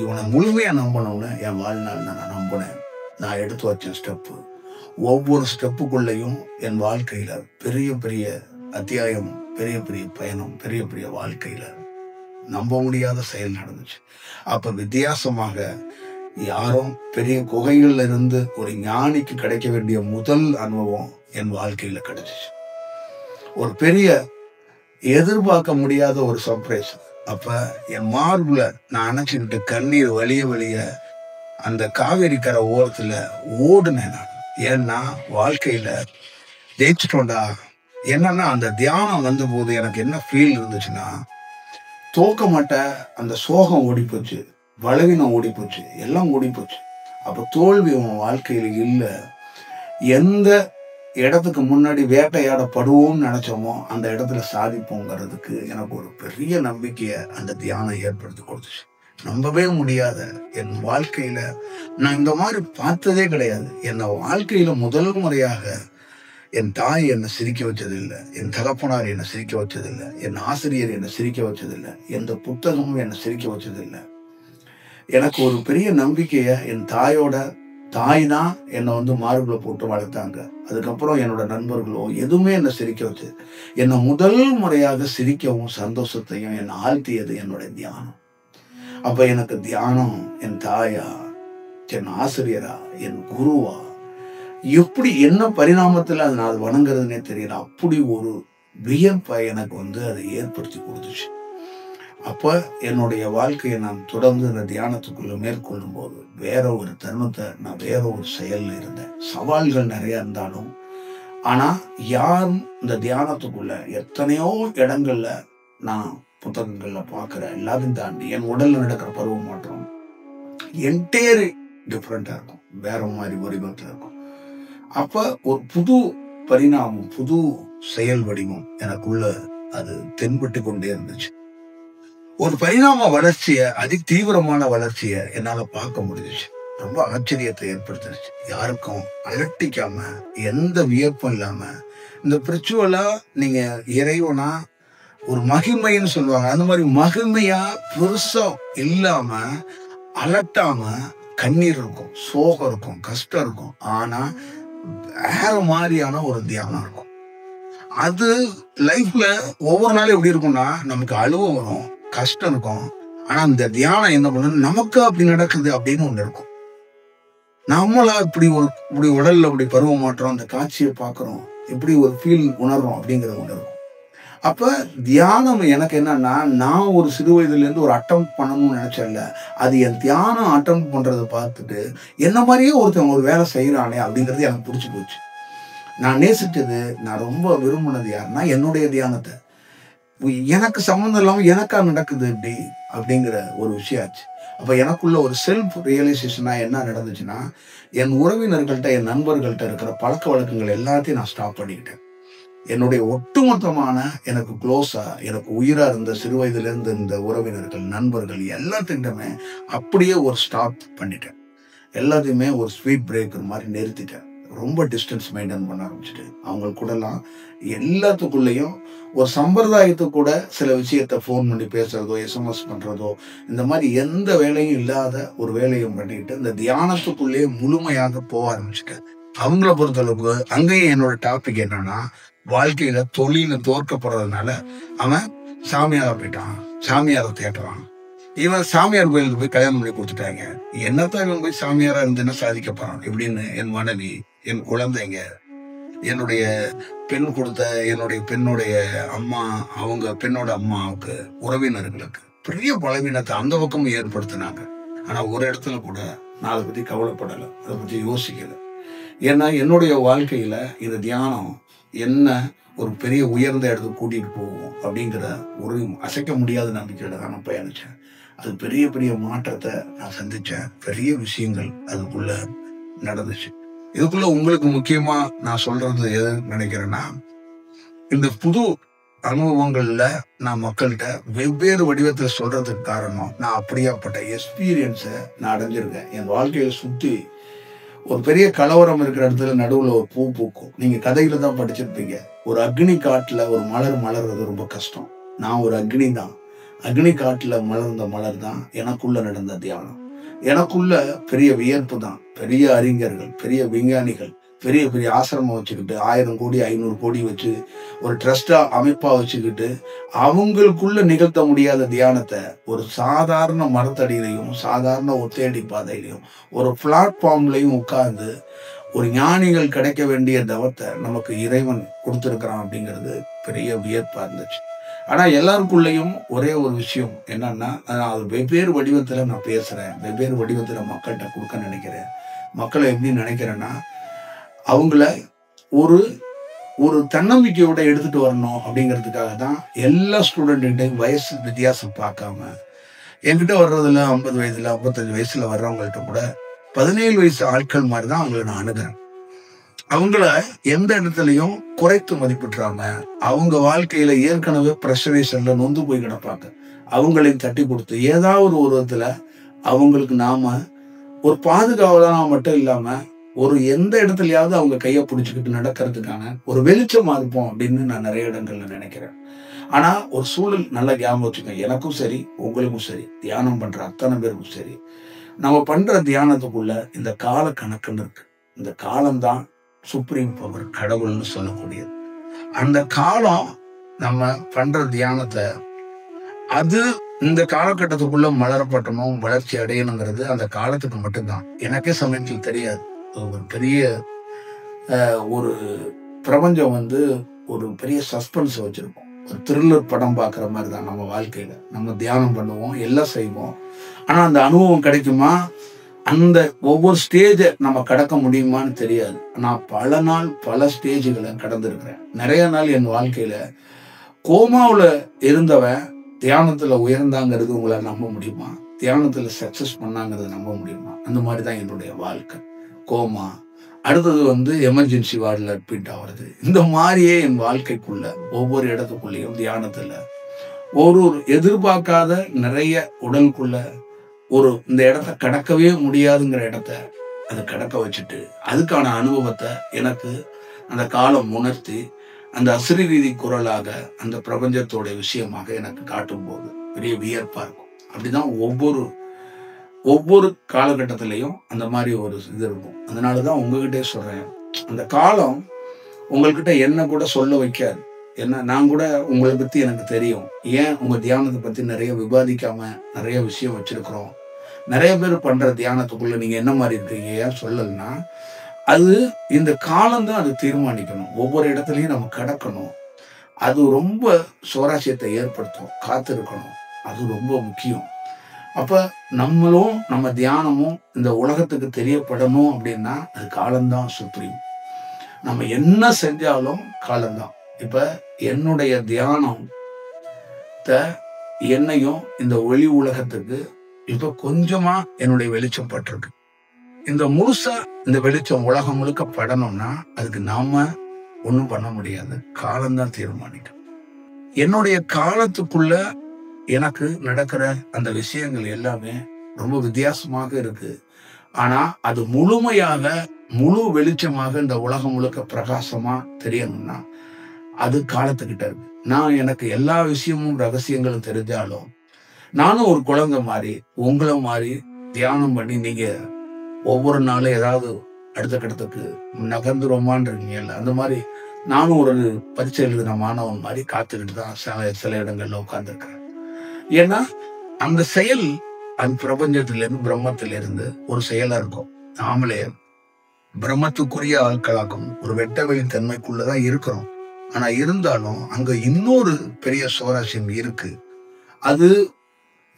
[SPEAKER 1] இவனை முழுமையா நம்பணும்னு என் வாழ்நாள் நான் நம்பினேன். நான் எடுத்து வச்ச ஸ்டெப்பு, ஒவ்வொரு ஸ்டெப்புக்குள்ளேயும் என் வாழ்க்கையில பெரிய பெரிய அத்தியாயம், பெரிய பெரிய பயணம், பெரிய பெரிய வாழ்க்கையில நம்ப முடியாத செயல் நடந்துச்சு. அப்ப வித்தியாசமாக யாரும் பெரிய குகைகள்ல இருந்து ஒரு ஞானிக்கு கிடைக்க வேண்டிய முதல் அனுபவம் என் வாழ்க்கையில கிடைச்சிச்சு. ஒரு பெரிய எதிர்பார்க்க முடியாத ஒரு சர்ப்ரைஸ். அப்ப என் மார்புல நான் அணைச்சுக்கிட்டு கண்ணீர் வலிய வலிய அந்த காவேரி கரை ஓரத்துல ஓடுனேன் நான். ஏன்னா வாழ்க்கையில ஜெயிச்சுட்டோண்டா. என்னன்னா அந்த தியானம் வந்த போது எனக்கு என்ன ஃபீல் இருந்துச்சுன்னா, தோக்க மாட்டேன், அந்த சோகம் ஓடி போச்சு, பலவீனம் ஓடி போச்சு, எல்லாம் ஓடி போச்சு. அப்ப தோல்வி உன் வாழ்க்கையில இல்லை. எந்த இடத்துக்கு முன்னாடி வேட்டையாடப்படுவோம்னு நினைச்சோமோ அந்த இடத்துல சாதிப்போங்கிறதுக்கு எனக்கு ஒரு பெரிய நம்பிக்கையை அந்த தியானம் ஏற்படுத்தி கொடுத்துச்சு. நம்பவே முடியாத என் வாழ்க்கையில நான் இந்த மாதிரி பார்த்ததே கிடையாது. என் வாழ்க்கையில முதல் முறையாக என் தாய் என்னை சிரிக்க வச்சதில்லை, என் தகப்பனார் என்னை சிரிக்க வச்சதில்லை, என் ஆசிரியர் என்னை சிரிக்க வச்சதில்லை, எந்த புத்தகமும் என்னை சிரிக்க வச்சதில்லை. எனக்கு ஒரு பெரிய நம்பிக்கைய என் தாயோட தாய் தான் என்னை மார்புல போட்டு வளர்த்தாங்க. அதுக்கப்புறம் என்னோட நண்பர்களோ எதுவுமே என்னை சிரிக்க வச்சு, என்னை முதல் முறையாக சிரிக்கவும் சந்தோஷத்தையும் என்னை ஆழ்த்தியது என்னுடைய தியானம். அப்ப எனக்கு தியானம் என் தாயா, என் ஆசிரியரா, என் குருவா, எப்படி என்ன பரிணாமத்துல அது நான் வணங்குறதுன்னே தெரியல. அப்படி ஒரு வியப்பை எனக்கு அதை ஏற்படுத்தி கொடுத்துச்சு. அப்ப என்னுடைய வாழ்க்கையை நான் தொடர்ந்து இந்த தியானத்துக்குள்ள மேற்கொள்ளும் போது வேற ஒரு தருணத்தை நான் வேற ஒரு செயல்ல இருந்தேன். சவால்கள் நிறைய இருந்தாலும், ஆனா யாரும் இந்த தியானத்துக்குள்ள எத்தனையோ இடங்கள்ல நான் புத்தகங்கள்ல பாக்குற எல்லாத்தையும் தாண்டி என் உடல்ல நடக்கிற பருவ மாற்றம் என்டையர் டிஃப்ரெண்டா இருக்கும், வேற மாதிரி வடிவத்துல இருக்கும். அப்ப ஒரு புது பரிணாமம், புது செயல் வடிவம் எனக்குள்ள அது தென்பட்டு கொண்டே இருந்துச்சு. ஒரு பரிணாம வளர்ச்சிய, அதி தீவிரமான வளர்ச்சிய என்னால பார்க்க முடிஞ்சிச்சு. ரொம்ப ஆச்சரியத்தை ஏற்படுத்திருச்சு. யாருக்கும் அலட்டிக்காம, எந்த வியப்பும் இல்லாம, இந்த பிரிச்சுவலா நீங்க இறைவனா ஒரு மகிமைன்னு சொல்லுவாங்க, அந்த மாதிரி மகிமையா பெருசா இல்லாம, அலட்டாம, கண்ணீர் இருக்கும், சோகம் இருக்கும், கஷ்டம் இருக்கும், ஆனா வேற மாதிரியான ஒரு தியானம் இருக்கும். அது லைஃப்ல ஒவ்வொரு நாளும் எப்படி இருக்கும்னா, நமக்கு அழுவ வரும், கஷ்டம் இருக்கும். ஆனா இந்த தியானம் என்ன பண்ணு, நமக்கு அப்படி நடக்குது அப்படின்னு ஒண்ணு இருக்கும். நம்மளா இப்படி உடல்ல இப்படி பருவ மாற்றம், அந்த காட்சியை பார்க்கிறோம், இப்படி ஒரு ஃபீல் உணர்றோம் அப்படிங்கிறது ஒண்ணு இருக்கும். அப்ப தியானம் எனக்கு என்னன்னா, நான் ஒரு சிறு வயதுல இருந்து ஒரு அட்டம் பண்ணணும்னு நினைச்சேன்ல, அது என் தியானம் அட்டம் பண்றதை பார்த்துட்டு என்ன மாதிரியே ஒருத்தன் ஒரு வேலை செய்யறானே அப்படிங்கிறது எனக்கு பிடிச்சி போச்சு. நான் நேசிச்சது, நான் ரொம்ப விரும்பினது யாருன்னா என்னுடைய தியானத்தை. எனக்கு சம்மந்தம் இல்லாம எனக்கா நடக்குது இப்படி அப்படிங்கிற ஒரு விஷயம் ஆச்சு. அப்ப எனக்குள்ள ஒரு செல்ஃப் ரியலைசேஷனா என்ன நடந்துச்சுன்னா, என் உறவினர்கள்ட்ட, என் நண்பர்கள்ட்ட இருக்கிற பழக்க வழக்கங்கள் எல்லாத்தையும் நான் ஸ்டாப் பண்ணிக்கிட்டேன். என்னுடைய ஒட்டுமொத்தமான எனக்கு க்ளோஸா, எனக்கு உயிரா இருந்த சிறு வயதுல இருந்து இந்த உறவினர்கள், நண்பர்கள் எல்லாத்துக்கிட்டமே அப்படியே ஒரு ஸ்டாப் பண்ணிட்டேன். எல்லாத்தையுமே ஒரு ஸ்வீட் பிரேக்கர் மாதிரி நிறுத்திட்டேன். ரொம்ப டிஸ்டன்ஸ் மெயின்டைன் பண்ண ஆரம்பிச்சுட்டு, அவங்க கூடலாம் எல்லாத்துக்குள்ளேயும் ஒரு சம்பிரதாயத்து கூட சில விஷயத்த ஃபோன் பண்ணி பேசுறதோ, எஸ்எம்எஸ் பண்றதோ, இந்த மாதிரி எந்த வேலையும் இல்லாத ஒரு வேலையும் பண்ணிக்கிட்டு இந்த தியானத்துக்குள்ளேயே முழுமையாக போக ஆரம்பிச்சுட்டேன். அவங்கள பொறுத்தளவுக்கு அங்கேயும் என்னோட டாபிக் என்னன்னா, வாழ்க்கையில தொழில தோற்கப்படுறதுனால அவன் சாமியாரா போயிட்டான், சாமியாரை தேடுறான், இவன் சாமியார் கோயிலுக்கு போய் கல்யாணம் பண்ணி கொடுத்துட்டாங்க, என்னத்தான் இவன் போய் சாமியாரா இருந்து என்ன சாதிக்க போறான் இப்படின்னு என் மனைவி, என் குழந்தைங்க, என்னுடைய பெண் கொடுத்த என்னுடைய பெண்ணுடைய அம்மா, அவங்க பெண்ணோட அம்மாவுக்கு, உறவினர்களுக்கு பெரிய பலவீனத்தை அந்த பக்கமும் ஏற்படுத்தினாங்க. ஆனா ஒரு இடத்துல கூட நான் அதை பத்தி கவலைப்படலை, அதை பத்தி யோசிக்கல. ஏன்னா என்னுடைய வாழ்க்கையில இந்த தியானம் என்ன ஒரு பெரிய உயர்ந்த இடத்துக்கு கூட்டிட்டு போகும் அப்படிங்கிற ஒரு அசைக்க முடியாத நம்பிக்கையில தான் நான் பயணிச்சேன். அது பெரிய பெரிய மாற்றத்தை நான் சந்திச்சேன். பெரிய விஷயங்கள் அதுக்குள்ள நடந்துச்சு. இதுக்குள்ள உங்களுக்கு முக்கியமா நான் சொல்றது எது நினைக்கிறேன்னா, இந்த புது அனுபவங்கள்ல நான் மக்கள்கிட்ட வெவ்வேறு வடிவத்துல சொல்றதுக்கு காரணம், நான் அப்படியாப்பட்ட எக்ஸ்பீரியன்ஸை நான் அடைஞ்சிருக்கேன். என் வாழ்க்கையை சுத்தி ஒரு பெரிய கலவரம் இருக்கிற இடத்துல நடுவுல ஒரு பூ பூக்கும். நீங்க கதையில தான் படிச்சிருப்பீங்க. ஒரு அக்னி காட்டுல ஒரு மலர் மலர்றது ரொம்ப கஷ்டம். நான் ஒரு அக்னி தான். அக்னி காட்டுல மலர்ந்த மலர் தான் எனக்குள்ள நடந்த தியானம். எனக்குள்ள பெரிய வியர்ப்பு தான். பெரிய அறிஞர்கள், பெரிய விஞ்ஞானிகள், பெரிய பெரிய ஆசிரமம் வச்சுக்கிட்டு 1000 கோடி 500 கோடி வச்சு ஒரு ட்ரஸ்டா அமைப்பா வச்சுக்கிட்டு அவங்களுக்குள்ள நிகழ்த்த முடியாத தியானத்தை ஒரு சாதாரண மரத்தடியிலையும், சாதாரண ஒத்தையடி பாதையிலையும், ஒரு பிளாட்ஃபார்ம்லையும் உட்கார்ந்து ஒரு ஞானிகள் கிடைக்க வேண்டிய தவத்தை நமக்கு இறைவன் கொடுத்திருக்கிறான் அப்படிங்கிறது பெரிய வியப்பா இருந்துச்சு. ஆனா எல்லாருக்குள்ளேயும் ஒரே ஒரு விஷயம் என்னன்னா, அது வெவ்வேறு வடிவத்துல நான் பேசுறேன், வெவ்வேறு வடிவத்துல மக்கள்கிட்ட கொடுக்க நினைக்கிறேன். மக்களை எப்படி நினைக்கிறேன்னா, அவங்கள ஒரு ஒரு தன்னம்பிக்கையோட எடுத்துட்டு வரணும் அப்படிங்கிறதுக்காக தான் எல்லா ஸ்டூடெண்ட்டையும் வயசு வித்தியாசம் பார்க்காம, என்கிட்ட வர்றதுல 50 வயதுல 55 வயசுல வர்றவங்கள்ட்ட கூட 17 வயசு ஆட்கள் மாதிரி தான் அவங்களை நான் அணுகிறேன். அவங்கள எந்த இடத்துலையும் குறைத்து மதிப்பிட்டுறாங்க. அவங்க வாழ்க்கையில ஏற்கனவே பிரஷரேஷன்ல நொந்து போய் கிடப்பாங்க. அவங்களையும் தட்டி கொடுத்து ஏதாவது ஒரு விதத்துல அவங்களுக்கு நாம ஒரு பாதுகாவலனா மட்டும் இல்லாம ஒரு எந்த இடத்துலயாவது அவங்க கையை பிடிச்சுக்கிட்டு நடக்கிறதுக்கான ஒரு வெளிச்சமா இருப்போம் அப்படின்னு நான் நிறைய இடங்கள்ல நினைக்கிறேன். ஆனா ஒரு சூழல் நல்லா ஞாபகம் வச்சுக்கோங்க, எனக்கும் சரி உங்களுக்கும் சரி, தியானம் பண்ற அத்தனை பேருக்கும் சரி, நம்ம பண்ற தியானத்துக்குள்ள இந்த கால கணக்குன்னு இருக்கு. இந்த காலம்தான் சுப்ரீம் பவர், கடவுள்னு சொல்லக்கூடியது. அந்த காலம் நம்ம பண்ற தியானத்தை அது இந்த காலகட்டத்துக்குள்ள மலரப்பட்டணும், வளர்ச்சி அடையணுங்கிறது அந்த காலத்துக்கு மட்டும்தான். எனக்கே சமயத்தில் தெரியாது. ஒரு பெரிய ஒரு பிரபஞ்சம் ஒரு பெரிய சஸ்பென்ஸ் வச்சிருக்கும். ஒரு த்ரில்லர் படம் பார்க்குற மாதிரி தான் நம்ம வாழ்க்கையில. நம்ம தியானம் பண்ணுவோம், எல்லாம் செய்வோம். ஆனா அந்த அனுபவம் கிடைக்குமா? அந்த ஒவ்வொரு ஸ்டேஜை நம்ம கடக்க முடியுமான்னு தெரியாது. நான் பல நாள் பல ஸ்டேஜுகளை கடந்திருக்கிறேன். நிறைய நாள் என் வாழ்க்கையில கோமாவுல இருந்தவன் தியானத்துல உயர்ந்தாங்கிறது உங்களால் நம்ப முடியுமா? தியானத்துல சக்சஸ் பண்ணாங்கிறத நம்ப முடியுமா? அந்த மாதிரி தான் என்னுடைய வாழ்க்கை. கோமா, அடுத்தது எமர்ஜென்சி வார்டில் அட்மிட் ஆகிறது. இந்த மாதிரியே என் வாழ்க்கைக்குள்ள ஒவ்வொரு இடத்துக்குள்ளேயும் தியானத்துல ஒரு எதிர்பார்க்காத நிறைய உடலுக்குள்ள இந்த இடத்த கடக்கவே முடியாதுங்கிற இடத்த அதை கடக்க வச்சுட்டு அதுக்கான அனுபவத்தை எனக்கு அந்த காலம் உணர்த்தி அந்த அசிரீதி குரலாக அந்த பிரபஞ்சத்தோட விஷயமாக எனக்கு காட்டும் போது பெரிய வியப்பா இருக்கும். அப்படிதான் ஒவ்வொரு காலகட்டத்திலையும் அந்த மாதிரி ஒரு இது இருக்கும். அதனாலதான் உங்ககிட்டே சொல்றேன், அந்த காலம் உங்கள்கிட்ட என்ன கூட சொல்ல வைக்காது. என்ன, நான் கூட உங்களை பத்தி எனக்கு தெரியும். ஏன் உங்க தியானத்தை பத்தி நிறைய விவாதிக்காம நிறைய விஷயம் வச்சிருக்கிறோம். நிறைய பேர் பண்ற தியானத்துக்குள்ள நீங்க என்ன மாதிரி இருக்கீங்க ஏன் சொல்லலைன்னா, அது இந்த காலம்தான் அது தீர்மானிக்கணும். ஒவ்வொரு இடத்துலையும் நம்ம கடக்கணும். அது ரொம்ப சுவாரஸ்யத்தை ஏற்படுத்தும். காத்திருக்கணும், அது ரொம்ப முக்கியம். அப்ப நம்மளும் நம்ம தியானமும் இந்த உலகத்துக்கு தெரியப்படணும் அப்படின்னா அது காலம்தான் சுப்ரீம். நம்ம என்ன செஞ்சாலும் காலம்தான். இப்ப என்னுடைய தியானம் என்னையும் இந்த ஒளி உலகத்துக்கு இப்ப கொஞ்சமா என்னுடைய வெளிச்சம் பட்டிருக்கு. இந்த முழுசா இந்த வெளிச்சம் உலகம் முழுக்க படணும்னா அதுக்கு நாம ஒண்ணும் பண்ண முடியாது. காலம்தான் தீர்மானிக்கும். என்னுடைய காலத்துக்குள்ள எனக்கு நடக்கிற அந்த விஷயங்கள் எல்லாமே ரொம்ப வித்தியாசமாக இருக்கு. ஆனா அது முழுமையாக முழு வெளிச்சமாக இந்த உலகம் முழுக்க பிரகாசமா தெரியணும்னா அது காலத்துக்கிட்ட இருக்கு. எனக்கு எல்லா விஷயமும் ரகசியங்களும் தெரிஞ்சாலும் நானும் ஒரு குழந்தை மாதிரி உங்களை மாதிரி தியானம் பண்ணி நீங்க ஒவ்வொரு நாளும் ஏதாவது அடுத்த கட்டத்துக்கு நகர்ந்துருமான்றீங்கல்ல, அந்த மாதிரி நானும் ஒரு பரீட்சை எழுதின மாணவன் மாதிரி காத்துக்கிட்டு தான் சில இடங்கள்ல உட்கார்ந்துருக்கிறேன். ஏன்னா அந்த செயல் அந்த பிரபஞ்சத்திலிருந்து பிரம்மத்திலிருந்து ஒரு செயலா இருக்கும். நாமளே பிரம்மத்துக்குரிய ஆட்களாக்கும் ஒரு வெட்டவெளி தன்மைக்குள்ளதான் இருக்கிறோம். ஆனா இருந்தாலும் அங்க இன்னொரு பெரிய சுவாரஸ்யம் இருக்கு. அது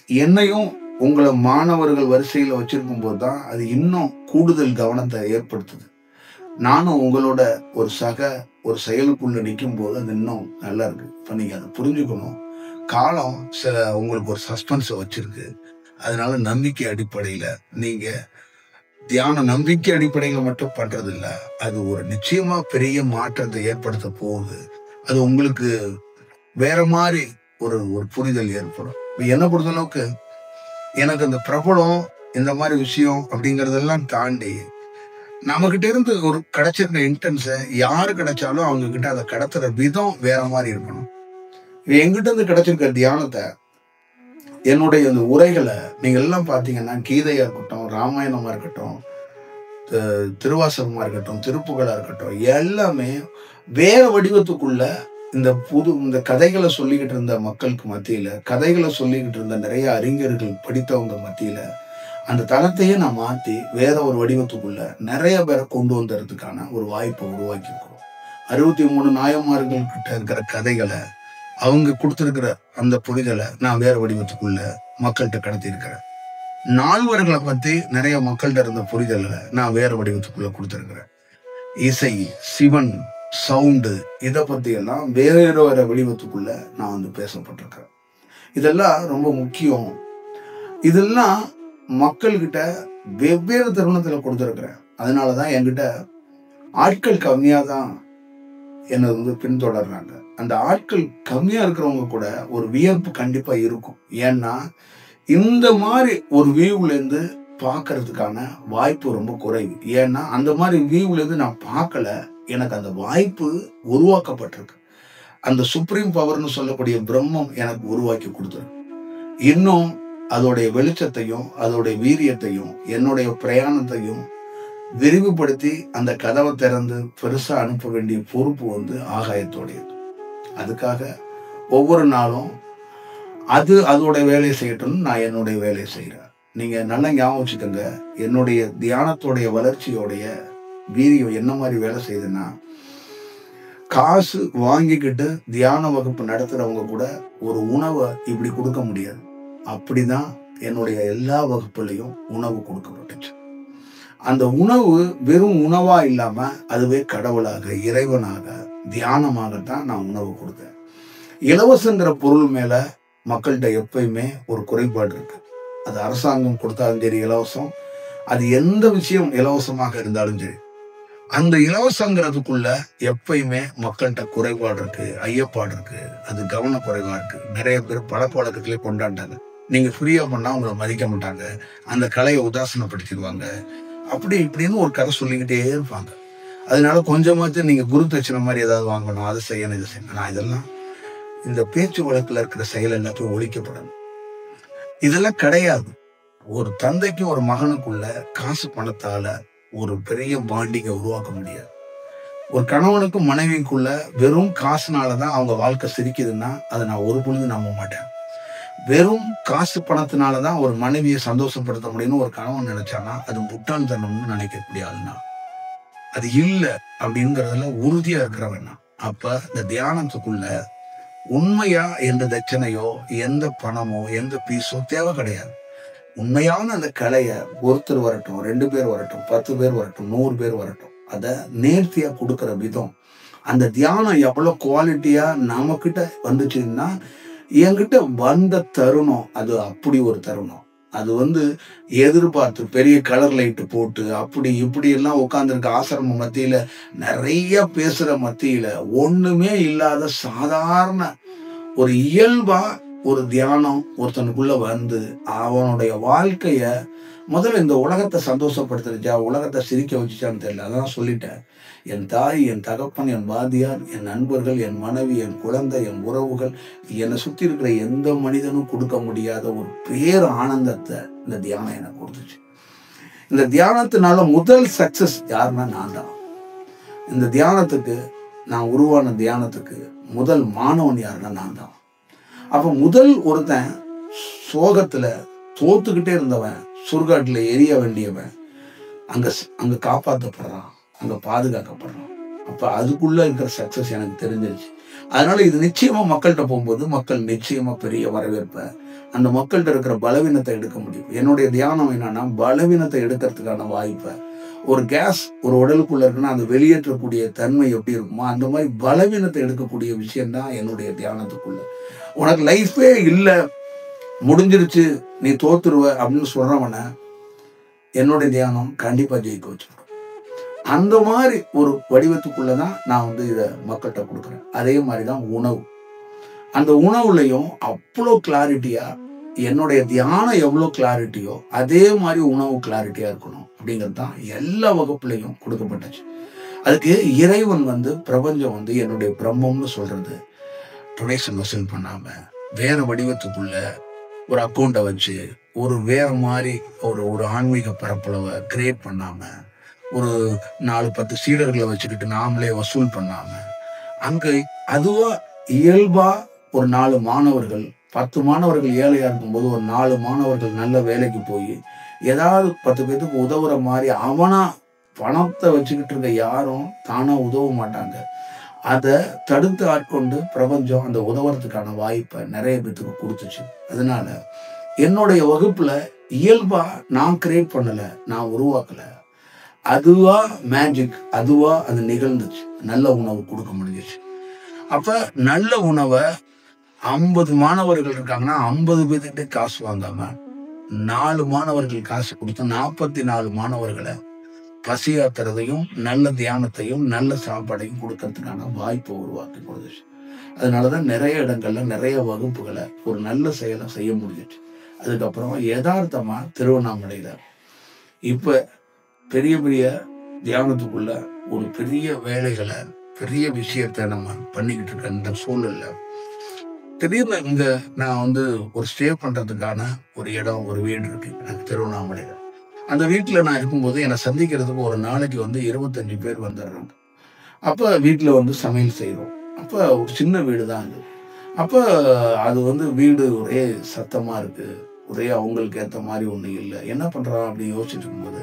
[SPEAKER 1] என்னையும் உங்களை மாணவர்கள் வரிசையில வச்சிருக்கும் போதுதான் அது இன்னும் கூடுதல் கவனத்தை ஏற்படுத்துது. நானும் உங்களோட ஒரு செயலுக்குள்ள நிற்கும் போது அது இன்னும் நல்லா இருக்கு. இப்ப நீங்க அதை புரிஞ்சுக்கணும். காலம் உங்களுக்கு ஒரு சஸ்பென்ஸ் வச்சிருக்கு. அதனால நம்பிக்கை அடிப்படையில நீங்க தியானம் நம்பிக்கை அடிப்படையில மட்டும் பண்றது இல்ல, அது ஒரு நிச்சயமா பெரிய மாற்றத்தை ஏற்படுத்த போகுது. அது உங்களுக்கு வேற மாதிரி ஒரு புரிதல் ஏற்படும். என்ன பொறுத்த அளவுக்கு எனக்கு அந்த பிரபலம் இந்த மாதிரி விஷயம் அப்படிங்கறதெல்லாம் தாண்டி நம்ம கிட்ட இருந்து ஒரு கிடைச்சிருக்க இன்டென்ஸ யாரு கிடைச்சாலும் அவங்க கிட்ட அதை கடத்துற விதம் வேற மாதிரி இருக்கணும். எங்கிட்ட இருந்து கிடைச்சிருக்க தியானத்தை என்னுடைய அந்த உரைகளை நீங்க எல்லாம் பாத்தீங்கன்னா கீதையா இருக்கட்டும், ராமாயணமா இருக்கட்டும், திருவாசகமா இருக்கட்டும், திருப்புகளா இருக்கட்டும், எல்லாமே வேற வடிவத்துக்குள்ள இந்த கதைகளை சொல்லிக்கிட்டு இருந்த மக்களுக்கு மத்தியில, கதைகளை சொல்லிக்கிட்டு இருந்த நிறைய அறிஞர்கள் படித்தவங்க மத்தியில அந்த தளத்தையே நான் மாத்தி வேற ஒரு வடிவத்துக்குள்ள நிறைய பேரை கொண்டு வந்ததுக்கான ஒரு வாய்ப்பை உருவாக்கி இருக்கிறோம். 63 நாயன்மார்கள் கிட்ட இருக்கிற கதைகளை அவங்க கொடுத்திருக்கிற அந்த புரிதலை நான் வேற வடிவத்துக்குள்ள மக்கள்கிட்ட கடத்தி இருக்கிறேன். நால்வர்களை பத்தி நிறைய மக்கள்கிட்ட இருந்த புரிதலை நான் வேற வடிவத்துக்குள்ள கொடுத்திருக்கிறேன். இசை, சிவன், சவுண்டு, இதை பத்தி எல்லாம் வேற வடிவத்துக்குள்ள நான் பேசப்பட்டிருக்கிறேன். இதெல்லாம் ரொம்ப முக்கியம். இதெல்லாம் மக்கள்கிட்ட வெவ்வேறு தருணத்துல கொடுத்திருக்கிறேன். அதனாலதான் என்கிட்ட ஆட்கள் கம்மியா தான் என்ன பின்தொடர்றாங்க. அந்த ஆட்கள் கம்மியா இருக்கிறவங்க கூட ஒரு வியப்பு கண்டிப்பா இருக்கும். ஏன்னா இந்த மாதிரி ஒரு வியூல இருந்து பார்க்கறதுக்கான வாய்ப்பு ரொம்ப குறைவு. ஏன்னா அந்த மாதிரி வியூல இருந்து நான் பார்க்கல, எனக்கு அந்த வாய்ப்பு உருவாக்கப்பட்டிருக்கு. அந்த சுப்ரீம் பவர்னு சொல்லக்கூடிய பிரம்மம் எனக்கு உருவாக்கி கொடுத்துருக்கு. இன்னும் அதோடைய வெளிச்சத்தையும் அதோடைய வீரியத்தையும் என்னுடைய பிரயாணத்தையும் விரிவுபடுத்தி அந்த கதவை திறந்து பெருசா அனுப்ப வேண்டிய பொறுப்பு ஆகாயத்தோடையது. அதுக்காக ஒவ்வொரு நாளும் அது அதோட வேலையை செய்யட்டும்னு நான் என்னுடைய வேலையை செய்கிறேன். நீங்க நல்லா ஞாபகம் வச்சுக்கோங்க, என்னுடைய தியானத்தோடைய வளர்ச்சியோடைய வீரியம் என்ன மாதிரி வேலை செய்யுதுன்னா, காசு வாங்கிக்கிட்டு தியான வகுப்பு நடத்துறவங்க கூட ஒரு உணவை இப்படி கொடுக்க முடியாது. அப்படிதான் என்னுடைய எல்லா வகுப்புலையும் உணவு கொடுக்கப்பட்டுச்சு. அந்த உணவு வெறும் உணவா இல்லாம அதுவே கடவுளாக, இறைவனாக, தியானமாகத்தான் நான் உணவு கொடுத்தேன். இலவசங்கிற பொருள் மேல மக்கள்கிட்ட எப்பயுமே ஒரு குறைபாடு இருக்கு. அது அரசாங்கம் கொடுத்தாலும் சரி இலவசம், அது எந்த விஷயம் இலவசமாக இருந்தாலும் சரி, அந்த இலவசங்கிறதுக்குள்ள எப்பயுமே மக்கள்கிட்ட குறைபாடு இருக்கு, ஐயப்பாடு இருக்கு, அது கவன குறைவா இருக்கு. நிறைய பேர் பழக்க வழக்கத்திலே கொண்டாண்டாங்க. நீங்க ஃப்ரீயா பண்ணா உங்களை மதிக்க மாட்டாங்க, அந்த கலையை உதாசனப்படுத்திடுவாங்க, அப்படி இப்படின்னு ஒரு கதை சொல்லிக்கிட்டே இருப்பாங்க. அதனால கொஞ்சமாச்சும் நீங்க குரு தட்சிணை மாதிரி ஏதாவது வாங்கணும், அதை செய்யணும், இதை செய்யணும். நான் இதெல்லாம் இந்த பேச்சு வழக்குல இருக்கிற செயல் எல்லாத்தையும் ஒழிக்கப்படணும். இதெல்லாம் கிடையாது. ஒரு தந்தைக்கும் ஒரு மகனுக்குள்ள காசு பணத்தால ஒரு பெரிய பாண்டிங்கை உருவாக்க முடியாது. ஒரு கணவனுக்கும் மனைவிக்குள்ள வெறும் காசுனாலதான் அவங்க வாழ்க்கை சிரிக்குதுன்னா அதை நான் ஒரு பொழுது நம்ப மாட்டேன். வெறும் காசு பணத்தினாலதான் ஒரு மனைவியை சந்தோஷப்படுத்த முடியும்னு ஒரு கணவன் நினைச்சானா அது முட்டாள்தனம்னு நினைக்கக்கூடிய ஆளுனா அது இல்லை அப்படிங்கிறதுல உறுதியா இருக்கிறவன். அப்ப இந்த தியானத்துக்குள்ள உண்மையா எந்த தட்சணையோ எந்த பணமோ எந்த பீஸோ தேவை கிடையாது. உண்மையான அந்த கலையை ஒருத்தர் வரட்டும், 2 பேர் வரட்டும், 10 பேர் வரட்டும், 100 பேர் வரட்டும், அதை நேர்த்தியா கொடுக்குற விதம், அந்த தியானம் எவ்வளவு குவாலிட்டியா நம்ம கிட்ட வந்துச்சுன்னா, என்கிட்ட வந்த தருணம் அது அப்படி ஒரு தருணம். அது எதிர்பார்த்து பெரிய கலர் லைட்டு போட்டு அப்படி இப்படி எல்லாம் உட்கார்ந்துருக்க ஆசிரம மத்தியில நிறைய பேசுற மத்தியில ஒண்ணுமே இல்லாத சாதாரண ஒரு இயல்பா ஒரு தியானம் ஒருத்தனுக்குள்ள அவனுடைய வாழ்க்கைய முதல்ல இந்த உலகத்தை சந்தோஷப்படுத்துச்சா, உலகத்தை சிரிக்க வச்சுச்சான்னு தெரியல. அதான் சொல்லிட்டேன். என் தாய், என் தகப்பன், என் வாதியார், என் நண்பர்கள், என் மனைவி, என் குழந்தை, என் உறவுகள், என்னை சுத்தி இருக்கிற எந்த மனிதனும் கொடுக்க முடியாத ஒரு பேர் ஆனந்தத்தை இந்த தியானம் எனக்கு கொடுத்துச்சு. இந்த தியானத்தினால முதல் சக்சஸ் யாருன்னா நான் தான். இந்த தியானத்துக்கு நான் உருவான தியானத்துக்கு முதல் மாணவன் யாருன்னா நான் தான். அப்ப முதல் ஒருத்தன் சோகத்துல தோத்துக்கிட்டே இருந்தவன் சுடுகாட்டுல எரிய வேண்டியவன் அங்க காப்பாற்றப்படுறான், அங்க பாதுகாக்கப்படுறான். அப்ப அதுக்குள்ள இருக்கிற சக்சஸ் எனக்கு தெரிஞ்சிருச்சு. அதனால இது நிச்சயமா மக்கள்கிட்ட போகும்போது மக்கள் நிச்சயமா பெரிய வரவேற்ப, அந்த மக்கள்கிட்ட இருக்கிற பலவீனத்தை எடுக்க முடியும். என்னுடைய தியானம் என்னன்னா பலவீனத்தை எடுக்கிறதுக்கான வாய்ப்பை, ஒரு கேஸ் ஒரு உடலுக்குள்ள இருக்குன்னா அது வெளியேற்றக்கூடிய தன்மை எப்படி இருக்குமோ அந்த மாதிரி பலவீனத்தை எடுக்கக்கூடிய விஷயம்தான் என்னுடைய தியானத்துக்குள்ள. உனக்கு லைஃபே இல்லை, முடிஞ்சிருச்சு, நீ தோத்துருவ அப்படின்னு சொல்றவன என்னுடைய தியானம் கண்டிப்பா ஜெயிக்க வச்சிருக்கோம். அந்த மாதிரி ஒரு வடிவத்துக்குள்ளதான் நான் இதை மக்கள்கிட்ட கொடுக்குறேன். அதே மாதிரிதான் உணவு. அந்த உணவுலையும் அவ்வளோ கிளாரிட்டியா, என்னுடைய தியானம் எவ்வளோ கிளாரிட்டியோ அதே மாதிரி உணவு கிளாரிட்டியா இருக்கணும் அப்படிங்கிறது தான் எல்லா வகுப்புலையும் கொடுக்கப்பட்டுச்சு. அதுக்கு இறைவன் பிரபஞ்சம் என்னுடைய பிரம்மம்னு சொல்றது டொனேஷன் வசூல் பண்ணாம வேற வடிவத்துக்குள்ள ஒரு அக்கௌண்ட்டை வச்சு ஒரு வேற மாதிரி ஒரு ஆன்மீக பரப்பளவை கிரியேட் பண்ணாம, ஒரு 4-10 சீடர்களை வச்சுக்கிட்டு நாமளே வசூல் பண்ணாம, அங்க அதுவா இயல்பா ஒரு 4 மாணவர்கள், 10 மாணவர்கள் ஏழையா இருக்கும்போது ஒரு 4 மாணவர்கள் நல்ல வேலைக்கு போய் ஏதாவது 10 பேருக்கு உதவுற மாதிரி, அவனா பணத்தை வச்சுக்கிட்டு இருக்க யாரும் தானா உதவ மாட்டாங்க. அதை தடுத்து ஆட்கொண்டு பிரபஞ்சம் அந்த உதவுறதுக்கான வாய்ப்பை நிறைய பேத்துக்கு கொடுத்துச்சு. அதனால என்னுடைய வகுப்புல இயல்பா நான் கிரியேட் பண்ணல, நான் உருவாக்கல, அதுவா மேஜிக், அதுவா அது நிகழ்ந்துச்சு. நல்ல உணவு கொடுக்க முடிஞ்சிச்சு. அப்ப நல்ல உணவை 50 மாணவர்கள் இருக்காங்கன்னா 50 பேர்கிட்ட காசு வாங்காம 4 மாணவர்கள் காசு கொடுத்து 44 மாணவர்களை பசியாத்துறதையும் நல்ல தியானத்தையும் நல்ல சாப்பாடையும் கொடுக்கறதுக்கான வாய்ப்பை உருவாக்கி கொடுத்துச்சு. அதனாலதான் நிறைய இடங்கள்ல நிறைய வகுப்புகளை ஒரு நல்ல செயலை செய்ய முடிஞ்சிச்சு. அதுக்கப்புறம் யதார்த்தமா திருவண்ணாமலையில இப்ப பெரிய பெரிய தியானத்துக்குள்ள ஒரு பெரிய வேலைகளை, பெரிய விஷயத்த நம்ம பண்ணிக்கிட்டு இருக்க இந்த சூழல்ல திடீர்னு இங்க நான் வந்து ஒரு ஸ்டே பண்றதுக்கான ஒரு இடம், ஒரு வீடு இருக்கு எனக்கு திருவண்ணாமலையில. அந்த வீட்டுல நான் இருக்கும்போது என்னை சந்திக்கிறதுக்கு ஒரு நாளைக்கு வந்து 25 பேர் வந்துடுறாங்க. அப்ப வீட்டுல வந்து சமையல் செய்றோம். அப்ப ஒரு சின்ன வீடு தான் அது. அப்ப அது வந்து வீடு ஒரே சத்தமா இருக்கு. ஒரே அவங்களுக்கு ஏத்த மாரி ஒண்ணும் இல்ல. என்ன பண்றோம் அப்படின்னு யோசிச்சுட்டு இருக்கும்போது,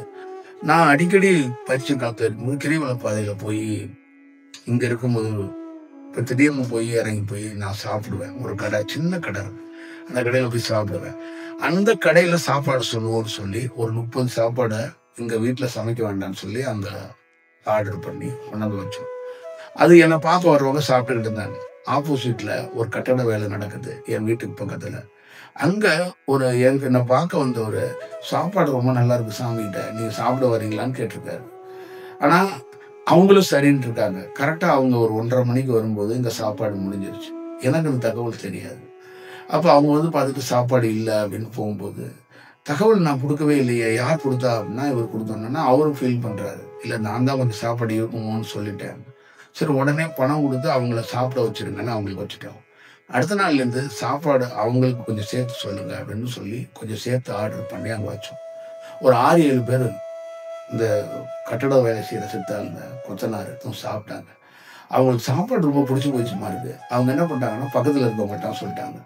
[SPEAKER 1] நான் அடிக்கடி பரீட்சை காலத்துல இருக்கும்போது கிரிவல பாதையில போயி, இங்க இருக்கும்போது இப்ப திடீர்னு போய் இறங்கி போய் நான் சாப்பிடுவேன். ஒரு கடை, சின்ன கடை இருக்கு. அந்த கடையில போய் சாப்பிடுவேன். அந்த கடையில சாப்பாடு சொல்லுவோம்னு சொல்லி ஒரு 30 சாப்பாட எங்க வீட்ல சமைக்க வேண்டாம்னு சொல்லி அங்க ஆர்டர் பண்ணி கொண்டாந்து வச்சோம். அது என்ன பார்க்க வர்றவங்க சாப்பிட்டுக்கிட்டு இருந்தாங்க. ஆப்போசிட்ல ஒரு கட்டட வேலை நடக்குது என் வீட்டுக்கு பக்கத்துல. அங்க ஒரு என்ன பார்க்க வந்தவரு, "சாப்பாடு ரொம்ப நல்லா இருக்கு சாமிகிட்ட. நீங்க சாப்பிட வரீங்களான்னு?" கேட்டிருக்காரு. ஆனா அவங்களும் சரின்ட்டு இருக்காங்க. கரெக்ட்டா அவங்க ஒரு 1:30 மணிக்கு வரும்போது இந்த சாப்பாடு முடிஞ்சிருச்சு. எனக்கு அந்த தகவல் தெரியாது. அப்ப அவங்க வந்து பார்த்துட்டு சாப்பாடு இல்ல அப்படின்னு போகும்போது, "தகவல் நான் குடுக்கவே இல்லையே. யார் குடுத்தா?" அப்படின்னா, இவரு குடுத்தோன்னே அவரும் ஃபீல் பண்றாரு. "இல்ல நான் தான் கொஞ்சம் சாப்பாடு இருக்குமோன்னு சொல்லிட்டேன்." சரி உடனே பணம் குடுத்து அவங்கள சாப்பிட வச்சுருங்கன்னு அவங்களுக்கு வச்சுட்டோம். அடுத்த நாள்லேருந்து சாப்பாடு அவங்களுக்கு கொஞ்சம் சேர்த்து சொல்லுங்க அப்படின்னு சொல்லி கொஞ்சம் சேர்த்து ஆர்டர் பண்ணி அங்க வச்சோம். ஒரு 6, 7 பேரு இந்த கட்டட வேலை செய்ற சித்தாளுங்க, கொத்தனார் சாப்பிட்டாங்க. அவங்களுக்கு சாப்பாடு ரொம்ப புடிச்சு போச்சு மாருக்கு. அவங்க என்ன பண்ணிட்டாங்கன்னா, பக்கத்துல இருக்கவங்கட்டலாம் சொல்லிட்டாங்க.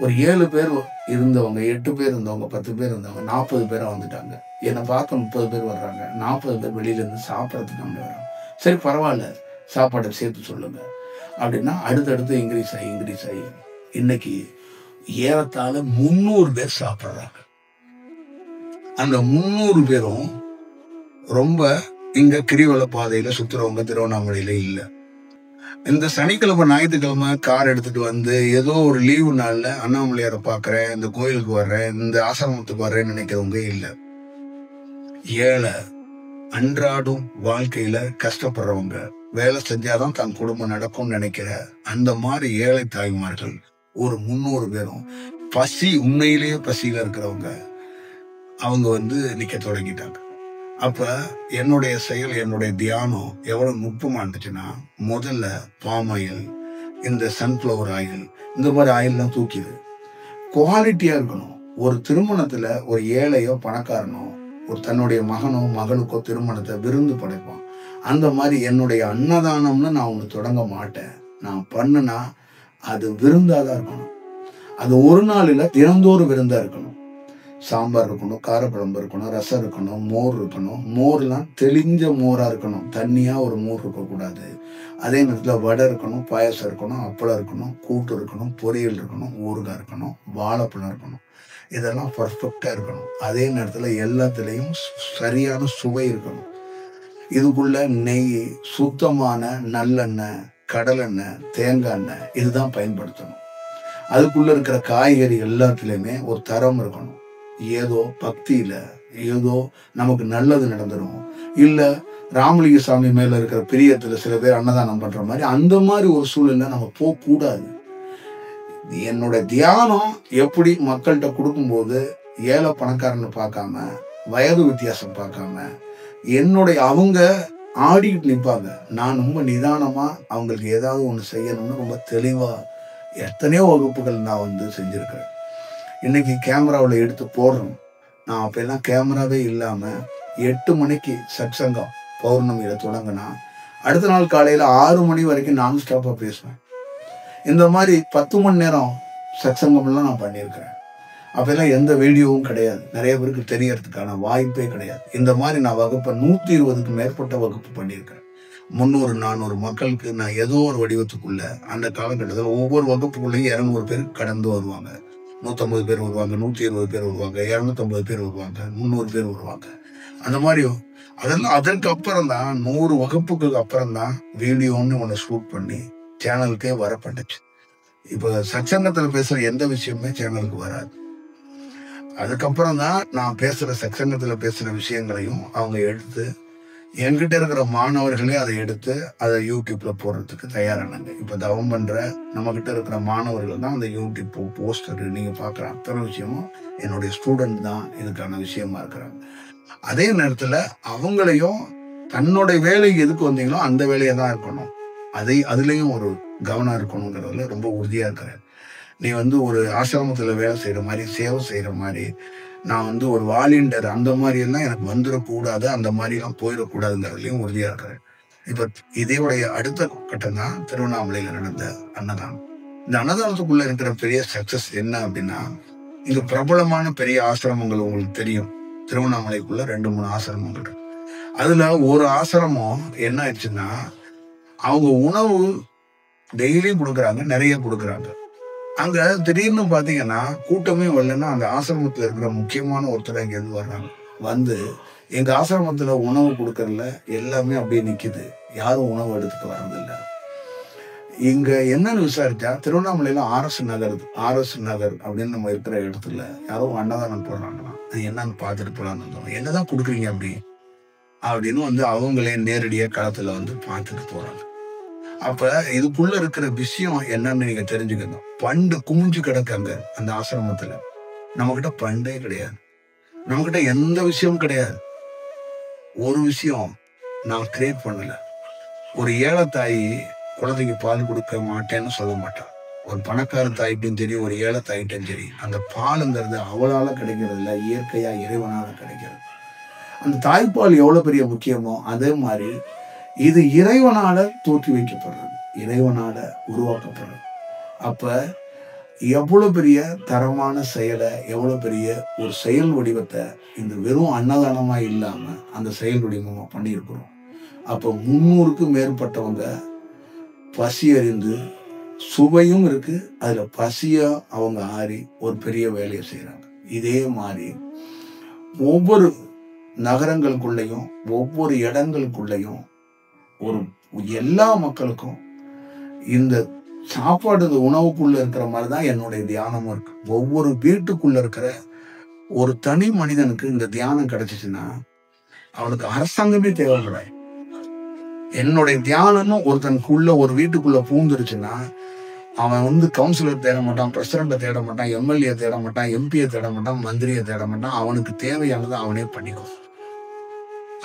[SPEAKER 1] ஒரு 7 பேர் இருந்தவங்க, 8 பேர் இருந்தவங்க, 10 பேர் இருந்தவங்க, 40 பேரா வந்துட்டாங்க. என்ன பார்க்க 30 பேர் வர்றாங்க. 40 பேர் வெளியில இருந்து சாப்பிடறதுக்கு நம்ம வர்றோம். சரி பரவால்ல, சாப்பாட சேர்த்து சொல்லுங்க. அப்படின்னா அடுத்தடுத்து இன்கிரீஸ் ஆயி இன்னைக்கு ஏறத்தாழ 300 பேர் சாப்பிடுறாங்க. அந்த 300 பேரும் ரொம்ப இங்க கிரிவல பாதையில சுத்துறவங்க திருவண்ணாமலையில இல்ல. இந்த சனிக்கிழமை, ஞாயிற்றுக்கிழமை கார் எடுத்துட்டு வந்து ஏதோ ஒரு லீவு நாள்ல அண்ணாமலையார பார்க்கிறேன், இந்த கோயிலுக்கு வர்றேன், இந்த ஆசிரமத்துக்கு வர்றேன்னு நினைக்கிறவங்க இல்ல. ஏழை, அன்றாடும் வாழ்க்கையில கஷ்டப்படுறவங்க, வேலை செஞ்சாதான் தன் குடும்பம் நடக்கும்னு நினைக்கிற அந்த மாதிரி ஏழை தாய்மார்கள் ஒரு 300 பேரும் பசி, உண்மையிலேயே பசியில இருக்கிறவங்க அவங்க வந்து நிக்க தொடங்கிட்டாங்க. அப்ப என்னுடைய செயல், என்னுடைய தியானம் எவ்வளவு நுட்பமா இருந்துச்சுன்னா, முதல்ல பாம் ஆயில், இந்த சன்ஃப்ளவர் ஆயில், இந்த மாதிரி ஆயில்லாம் தூக்கிடு. குவாலிட்டியா இருக்கணும். ஒரு திருமணத்துல ஒரு ஏழையோ பணக்காரனோ ஒரு தன்னுடைய மகனோ மகளுக்கோ திருமணத்தை விருந்து படைப்பான். அந்த மாதிரி என்னுடைய அன்னதானம்னு நான் ஒண்ணு தொடங்க மாட்டேன். நான் பண்ணுனா அது விருந்தாதான் இருக்கணும். அது ஒரு நாள் இல்ல, தினந்தோறும் விருந்தா இருக்கணும். சாம்பார் இருக்கணும், காரக்குழம்பு இருக்கணும், ரசம் இருக்கணும், மோர் இருக்கணும். மோர்லாம் தெளிஞ்ச மோரா இருக்கணும். தண்ணியா ஒரு மோர் இருக்கக்கூடாது. அதே நேரத்துல வடை இருக்கணும், பாயாசம் இருக்கணும், அப்பளம் இருக்கணும், கூட்டு இருக்கணும், பொரியல் இருக்கணும், ஊறுகாய் இருக்கணும், வாழைப்பழம் இருக்கணும். இதெல்லாம் பர்ஃபெக்டா இருக்கணும். அதே நேரத்துல எல்லாத்துலயும் சரியான சுவை இருக்கணும். இதுக்குள்ள நெய், சுத்தமான நல்லெண்ணெய், கடலெண்ணெய், தேங்காய் எண்ணெய் இதுதான் பயன்படுத்தணும். அதுக்குள்ள இருக்கிற காய்கறி எல்லாத்துலயுமே ஒரு தரம் இருக்கணும். ஏதோ பக்தியில ஏதோ நமக்கு நல்லது நடந்துடும், இல்ல ராமலிங்க சாமி மேல இருக்கிற பிரியத்துல சில பேர் அன்னதானம் பண்ற மாதிரி அந்த மாதிரி ஒரு சூழ்நிலை நம்ம போக கூடாது. என்னோட தியானம் எப்படி மக்கள்கிட்ட கொடுக்கும்போது ஏழை பணக்காரன்னு பார்க்காம, வயது வித்தியாசம் பார்க்காம, என்னுடைய அவங்க ஆடிட்டு நிற்பாங்க. நான் ரொம்ப நிதானமா அவங்களுக்கு ஏதாவது ஒண்ணு செய்யணும்னு ரொம்ப தெளிவா எத்தனையோ வகுப்புகள் நான் வந்து செஞ்சிருக்கிறேன். இன்னைக்கு கேமராவில் எடுத்து போடுறோம். நான் அப்பெல்லாம் கேமராவே இல்லாம 8 மணிக்கு சத்சங்கம் பௌர்ணமியில தொடங்கினா அடுத்த நாள் காலையில 6 மணி வரைக்கும் நான் ஸ்டாப்பா பேசுவேன். இந்த மாதிரி 10 மணி நேரம் சத்சங்கம்லாம் நான் பண்ணியிருக்கிறேன். அப்பெல்லாம் எந்த வீடியோவும் கிடையாது. நிறைய பேருக்கு தெரியறதுக்கான வாய்ப்பே கிடையாது. இந்த மாதிரி நான் வகுப்பை 120க்கு மேற்பட்ட வகுப்பு பண்ணியிருக்கிறேன். 300, 400 மக்களுக்கு நான் ஏதோ ஒரு வடிவத்துக்குள்ள அந்த காலகட்டத்தில் ஒவ்வொரு வகுப்புக்குள்ளேயும் 200 பேர் கடந்து வருவாங்க. 150 பேர் வருவாங்க, 120 பேர் வருவாங்க, 250 பேர் வருவாங்க, 300 பேர் வருவாங்க. அந்த மாதிரி அதெல்லாம் அதற்கு அப்புறம் தான் 100 வகுப்புக்கு அப்புறம் தான் வீடியோன்னு ஒன்று ஷூட் பண்ணி சேனலுக்கே வர பண்ணுச்சு. இப்போ சத்சங்கத்துல பேசுற எந்த விஷயமே சேனலுக்கு வராது. அதுக்கப்புறம் தான் நான் பேசுற சத்சங்கத்துல பேசுற விஷயங்களையும் அவங்க எடுத்து என்கிட்ட இருக்கிற மாணவர்களே அதை எடுத்து அதை யூடியூப்ல போடுறதுக்கு தயாரானாங்க. இப்ப தவம் பண்ற நம்ம கிட்ட இருக்கிற மாணவர்கள் தான் அந்த யூடியூப் போஸ்டர் நீங்க பாக்குற அத்தனை விஷயமும் என்னுடைய ஸ்டூடெண்ட் தான் இதுக்கான விஷயமா இருக்கிறாங்க. அதே நேரத்துல அவங்களையும் தன்னுடைய வேலை எதுக்கு வந்தீங்களோ அந்த வேலையை தான் இருக்கணும், அதுலயும் ஒரு கவனம் இருக்கணுங்கிறதுல ரொம்ப உறுதியா இருக்கிறேன். நீ ஒரு ஆசிரமத்துல வேலை செய்யற மாதிரி, சேவை செய்யற மாதிரி, நான் ஒரு வாலண்டியர் அந்த மாதிரி எல்லாம் எனக்கு வந்துடக்கூடாது, அந்த மாதிரி எல்லாம் போயிடக்கூடாதுங்கிறதுலயும் உறுதியா இருக்கிறேன். இப்ப இதோடைய அடுத்த கட்டம் தான் திருவண்ணாமலையில நடந்த அன்னதானம். இந்த அன்னதானத்துக்குள்ள இருக்கிற பெரிய சக்சஸ் என்ன அப்படின்னா, இங்க பிரபலமான பெரிய ஆசிரமங்கள் உங்களுக்கு தெரியும். திருவண்ணாமலைக்குள்ள 2-3 ஆசிரமங்கள் இருக்கு. அதுல ஒரு ஆசிரமம் என்ன ஆயிடுச்சுன்னா, அவங்க உணவு டெய்லியும் கொடுக்குறாங்க, நிறைய கொடுக்குறாங்க. அங்க திடீர்னு பாத்தீங்கன்னா கூட்டமே வரலன்னா, அந்த ஆசிரமத்துல இருக்கிற முக்கியமான ஒருத்தர் இங்க இருந்து வர்றாங்க. வந்து எங்க ஆசிரமத்துல உணவு கொடுக்கறதுல எல்லாமே அப்படியே நிக்குது, யாரும் உணவு எடுத்துட்டு வர்றதில்ல. இங்க என்னன்னு விசாரிச்சா, திருவண்ணாமலையில ஆர்எஸ் நகர் அப்படின்னு நம்ம இருக்கிற இடத்துல யாரோ அன்னதானம் போடுறாங்களாம். அது என்னன்னு பார்த்துட்டு போலான்னு, என்னதான் கொடுக்குறீங்க அப்படின்னு அவங்களே நேரடியா களத்துல பார்த்துட்டு போறாங்க. அப்ப இதுக்குள்ள இருக்கிற விஷயம் என்னன்னு நீங்க தெரிஞ்சுக்கணும். பண்டு குமிஞ்சு கிடக்காங்க அந்த ஆசிரமத்துல. நம்ம கிட்ட பண்டே கிடையாது, நம்ம கிட்ட எந்த விஷயமும் கிடையாது. ஒரு விஷயம் நான் கிரியேட் பண்ணல. ஒரு ஏழை தாய் குழந்தைக்கு பால் கொடுக்க மாட்டேன்னு சொல்ல மாட்டான். ஒரு பணக்கார தாய்க்கும் சரி, ஒரு ஏழை தாய்கிட்டும் சரி, அந்த பாலுங்கிறது அவளால கிடைக்கிறது இல்ல, இயற்கையா இறைவனால கிடைக்கிறது. அந்த தாய்ப்பால் எவ்வளவு பெரிய முக்கியமோ அதே மாதிரி இது இறைவனால தூக்கி வைக்கப்படுறது, இறைவனால உருவாக்கப்படுறது. அப்ப எவ்வளவு பெரிய தரமான செயலை, எவ்வளவு பெரிய ஒரு செயல் வடிவத்தை இந்த வெறும் அன்னதானமா இல்லாம அந்த செயல் வடிவமா பண்ணியிருக்கிறோம். அப்ப 300க்கும் மேற்பட்டவங்க பசி அறிந்து, சுவையும் இருக்கு, அதுல பசியா அவங்க ஆறி ஒரு பெரிய வேலையை செய்யறாங்க. இதே மாதிரி ஒவ்வொரு நகரங்களுக்குள்ளேயும் ஒவ்வொரு இடங்களுக்குள்ளேயும் ஒரு எல்லா மக்களுக்கும் இந்த சாப்பாடு, இந்த உணவுக்குள்ள இருக்கிற மாதிரிதான் என்னுடைய தியானமும் இருக்கு. ஒவ்வொரு வீட்டுக்குள்ள இருக்கிற ஒரு தனி மனிதனுக்கு இந்த தியானம் கிடைச்சிச்சுன்னா அவனுக்கு அரசாங்கமே தேவைப்படாது. என்னுடைய தியானம்னு ஒருத்தனுக்குள்ள ஒரு வீட்டுக்குள்ள பூந்துருச்சுன்னா அவன் கவுன்சிலர் தேட மாட்டான், பிரசிடண்ட்டை தேட மாட்டான், எம்எல்ஏ தேட மாட்டான், எம்பியை தேட மாட்டான், மந்திரியை தேட மாட்டான். அவனுக்கு தேவையானதை அவனே பண்ணிக்கும்.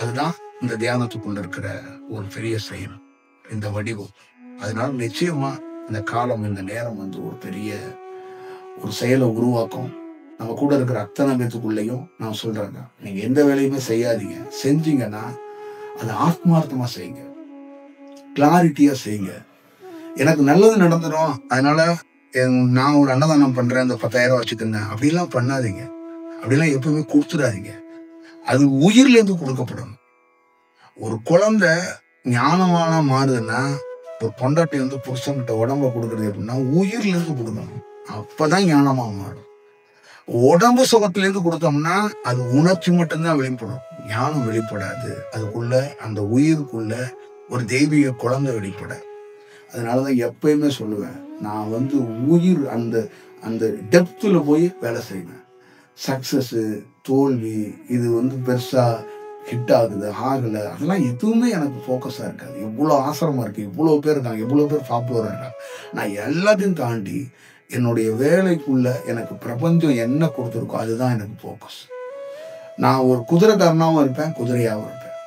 [SPEAKER 1] அதுதான் இந்த தியானத்துக்குள்ள இருக்கிற ஒரு பெரிய செயல், இந்த வடிவம். அதனால நிச்சயமா இந்த காலம், இந்த நேரம் ஒரு பெரிய ஒரு செயலை உருவாக்கும். நம்ம கூட இருக்கிற அத்தனை பேத்துக்குள்ளேயும் நான் சொல்றேங்க, நீங்க எந்த வேலையுமே செய்யாதீங்க. செஞ்சீங்கன்னா அதை ஆத்மார்த்தமா செய்யுங்க, கிளாரிட்டியா செய்யுங்க. எனக்கு நல்லது நடந்துடும், அதனால நான் ஒரு அன்னதானம் பண்றேன், இந்த 10,000 வச்சுக்கிறேன் அப்படிலாம் பண்ணாதீங்க. அப்படிலாம் எப்பவுமே கொடுத்துடாதீங்க. அது உயிர்ல இருந்து கொடுக்கப்படணும். ஒரு குழந்தை ஞானமான மாறுதுன்னா, ஒரு பொண்டாட்டி புருஷன்கிட்ட உடம்ப கொடுக்கறது எப்படின்னா உயிர்ல இருந்து கொடுக்கணும். அப்பதான் ஞானமா மாறும். உடம்பு சுகத்துல இருந்து கொடுத்தோம்னா அது உணர்ச்சி மட்டும்தான் வெளிப்படும், ஞானம் வெளிப்படாது. அதுக்குள்ள அந்த உயிருக்குள்ள ஒரு தெய்வீக குழந்தை வெளிப்பட. அதனாலதான் எப்பயுமே சொல்லுவேன், நான் உயிர் அந்த அந்த டெப்த்துல போய் வேலை செய்வேன். சக்சஸ், தோல்வி, இது பெருசா ஹிட் ஆகுது ஆகல, அதெல்லாம் எதுவுமே எனக்கு ஃபோக்கஸா இருக்காது. இவ்வளோ ஆசிரமம் இருக்கு, இவ்வளோ பேர் இருக்காங்க, இவ்வளோ பேர் பாப்புலரா இருக்காங்க. நான் எல்லாத்தையும் தாண்டி என்னுடைய வேலைக்குள்ள எனக்கு பிரபஞ்சம் என்ன கொடுத்துருக்கோ அதுதான் எனக்கு ஃபோக்கஸ். நான் ஒரு குதிரைக்காரனாகவும் இருப்பேன், குதிரையாகவும் இருப்பேன்.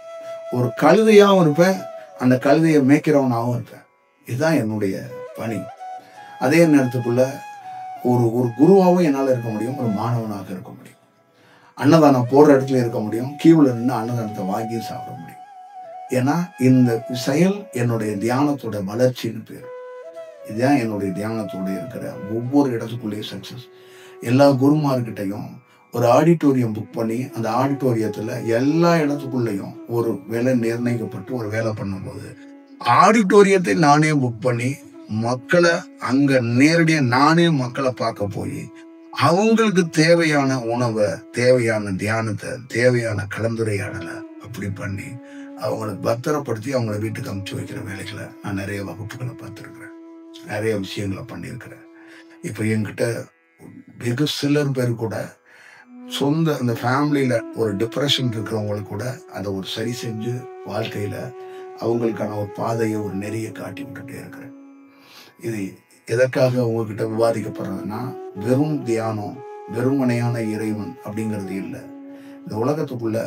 [SPEAKER 1] ஒரு கழுதையாகவும் இருப்பேன், அந்த கழுதையை மேய்க்கிறவனாகவும் இருப்பேன். இதுதான் என்னுடைய பணி. அதே நேரத்துக்குள்ள ஒரு ஒரு குருவாகவும் என்னால் இருக்க முடியும், ஒரு மாணவனாக இருக்க முடியும். அன்னதானம் போடுற இடத்துல இருக்க முடியும், கீழே நின்று அன்னதானத்தை வாங்கி சாப்பிட முடியும். ஏன்னா இந்த செயல் என்னுடைய தியானத்தோட வளர்ச்சின்னு பேர். இதுதான் என்னுடைய தியானத்தோட இருக்கிற ஒவ்வொரு இடத்துக்குள்ளேயும் சக்சஸ். எல்லா குருமார்கிட்டையும் ஒரு ஆடிட்டோரியம் புக் பண்ணி, அந்த ஆடிட்டோரியத்துல எல்லா இடத்துக்குள்ளேயும் ஒரு விலை நிர்ணயிக்கப்பட்டு ஒரு வேலை பண்ணும்போது, ஆடிட்டோரியத்தை நானே புக் பண்ணி மக்களை அங்க நேரடியா நானே மக்களை பார்க்க போய் அவங்களுக்கு தேவையான உணவை, தேவையான தியானத்தை, தேவையான கலந்துரையாடலை அப்படி பண்ணி அவங்களை பத்திரப்படுத்தி அவங்கள வீட்டுக்கு அனுப்பிச்சு வைக்கிற வேலைகளை நான் நிறைய வகுப்புகளை பார்த்துருக்கிறேன், நிறைய விஷயங்களை பண்ணியிருக்கிறேன். இப்போ என்கிட்ட வெகு சிலர் பேர் கூட சொந்த அந்த ஃபேமிலியில ஒரு டிப்ரெஷன் இருக்கிறவங்களுக்கு கூட அதை ஒரு சரி செஞ்சு வாழ்க்கையில அவங்களுக்கான ஒரு பாதையை, ஒரு நெறியை காட்டி விட்டுட்டே இருக்கிறேன். இது எதற்காக உங்ககிட்ட விவாதிக்கப்படுறதுன்னா, வெறும் தியானம், வெறுமனையான இறைவன் அப்படிங்கிறது இல்லை. இந்த உலகத்துக்குள்ள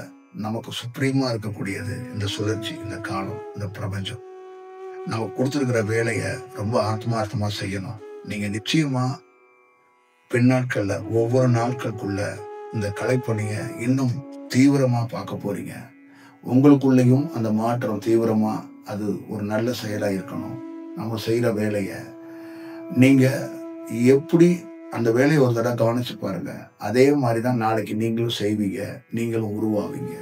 [SPEAKER 1] நமக்கு சுப்ரீமா இருக்கக்கூடியது இந்த சுழற்சி, இந்த காலம், இந்த பிரபஞ்சம். நம்ம கொடுத்துருக்கிற வேலையை ரொம்ப ஆத்மார்த்தமா செய்யணும். நீங்க நிச்சயமா பின்னாட்கள்ல ஒவ்வொரு நாட்களுக்குள்ள இந்த கலைப்பணியை இன்னும் தீவிரமா பார்க்க போறீங்க. உங்களுக்குள்ளேயும் அந்த மாற்றம் தீவிரமா அது ஒரு நல்ல செயலா இருக்கணும். நம்ம செய்யற வேலைய நீங்க எப்படி அந்த வேலையை ஒரு தடவை கவனிச்சு பாருங்க. அதே மாதிரிதான் நாளைக்கு நீங்களும் செய்வீங்க, நீங்களும் உருவாவீங்க.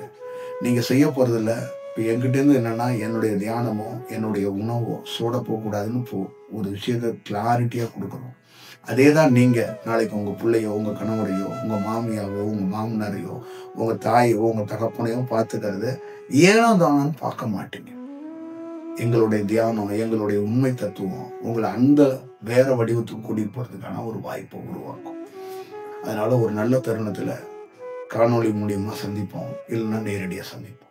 [SPEAKER 1] நீங்க செய்ய போறதில்ல. இப்ப என்கிட்ட இருந்து என்னன்னா, என்னுடைய தியானமோ என்னுடைய உணவோ சோட போகக்கூடாதுன்னு ஒரு விஷயத்த கிளாரிட்டியா கொடுக்கணும். அதேதான் நீங்க நாளைக்கு உங்க பிள்ளையோ, உங்க கணவரையோ, உங்க மாமியாவோ, உங்க மாமனாரையோ, உங்க தாயோ, உங்க தகப்பனையோ பார்த்துக்கிறது ஏனோ தானோன்னு பார்க்க மாட்டீங்க. எங்களுடைய தியானம், எங்களுடைய உண்மை தத்துவம் உங்களை அந்த வேற வடிவத்துக்கு கூட்டிட்டு போறதுக்கான ஒரு வாய்ப்பை உருவாக்கும். அதனால ஒரு நல்ல தருணத்துல காணொளி மூலியமா சந்திப்போம், இல்லைன்னா நேரடியா சந்திப்போம்.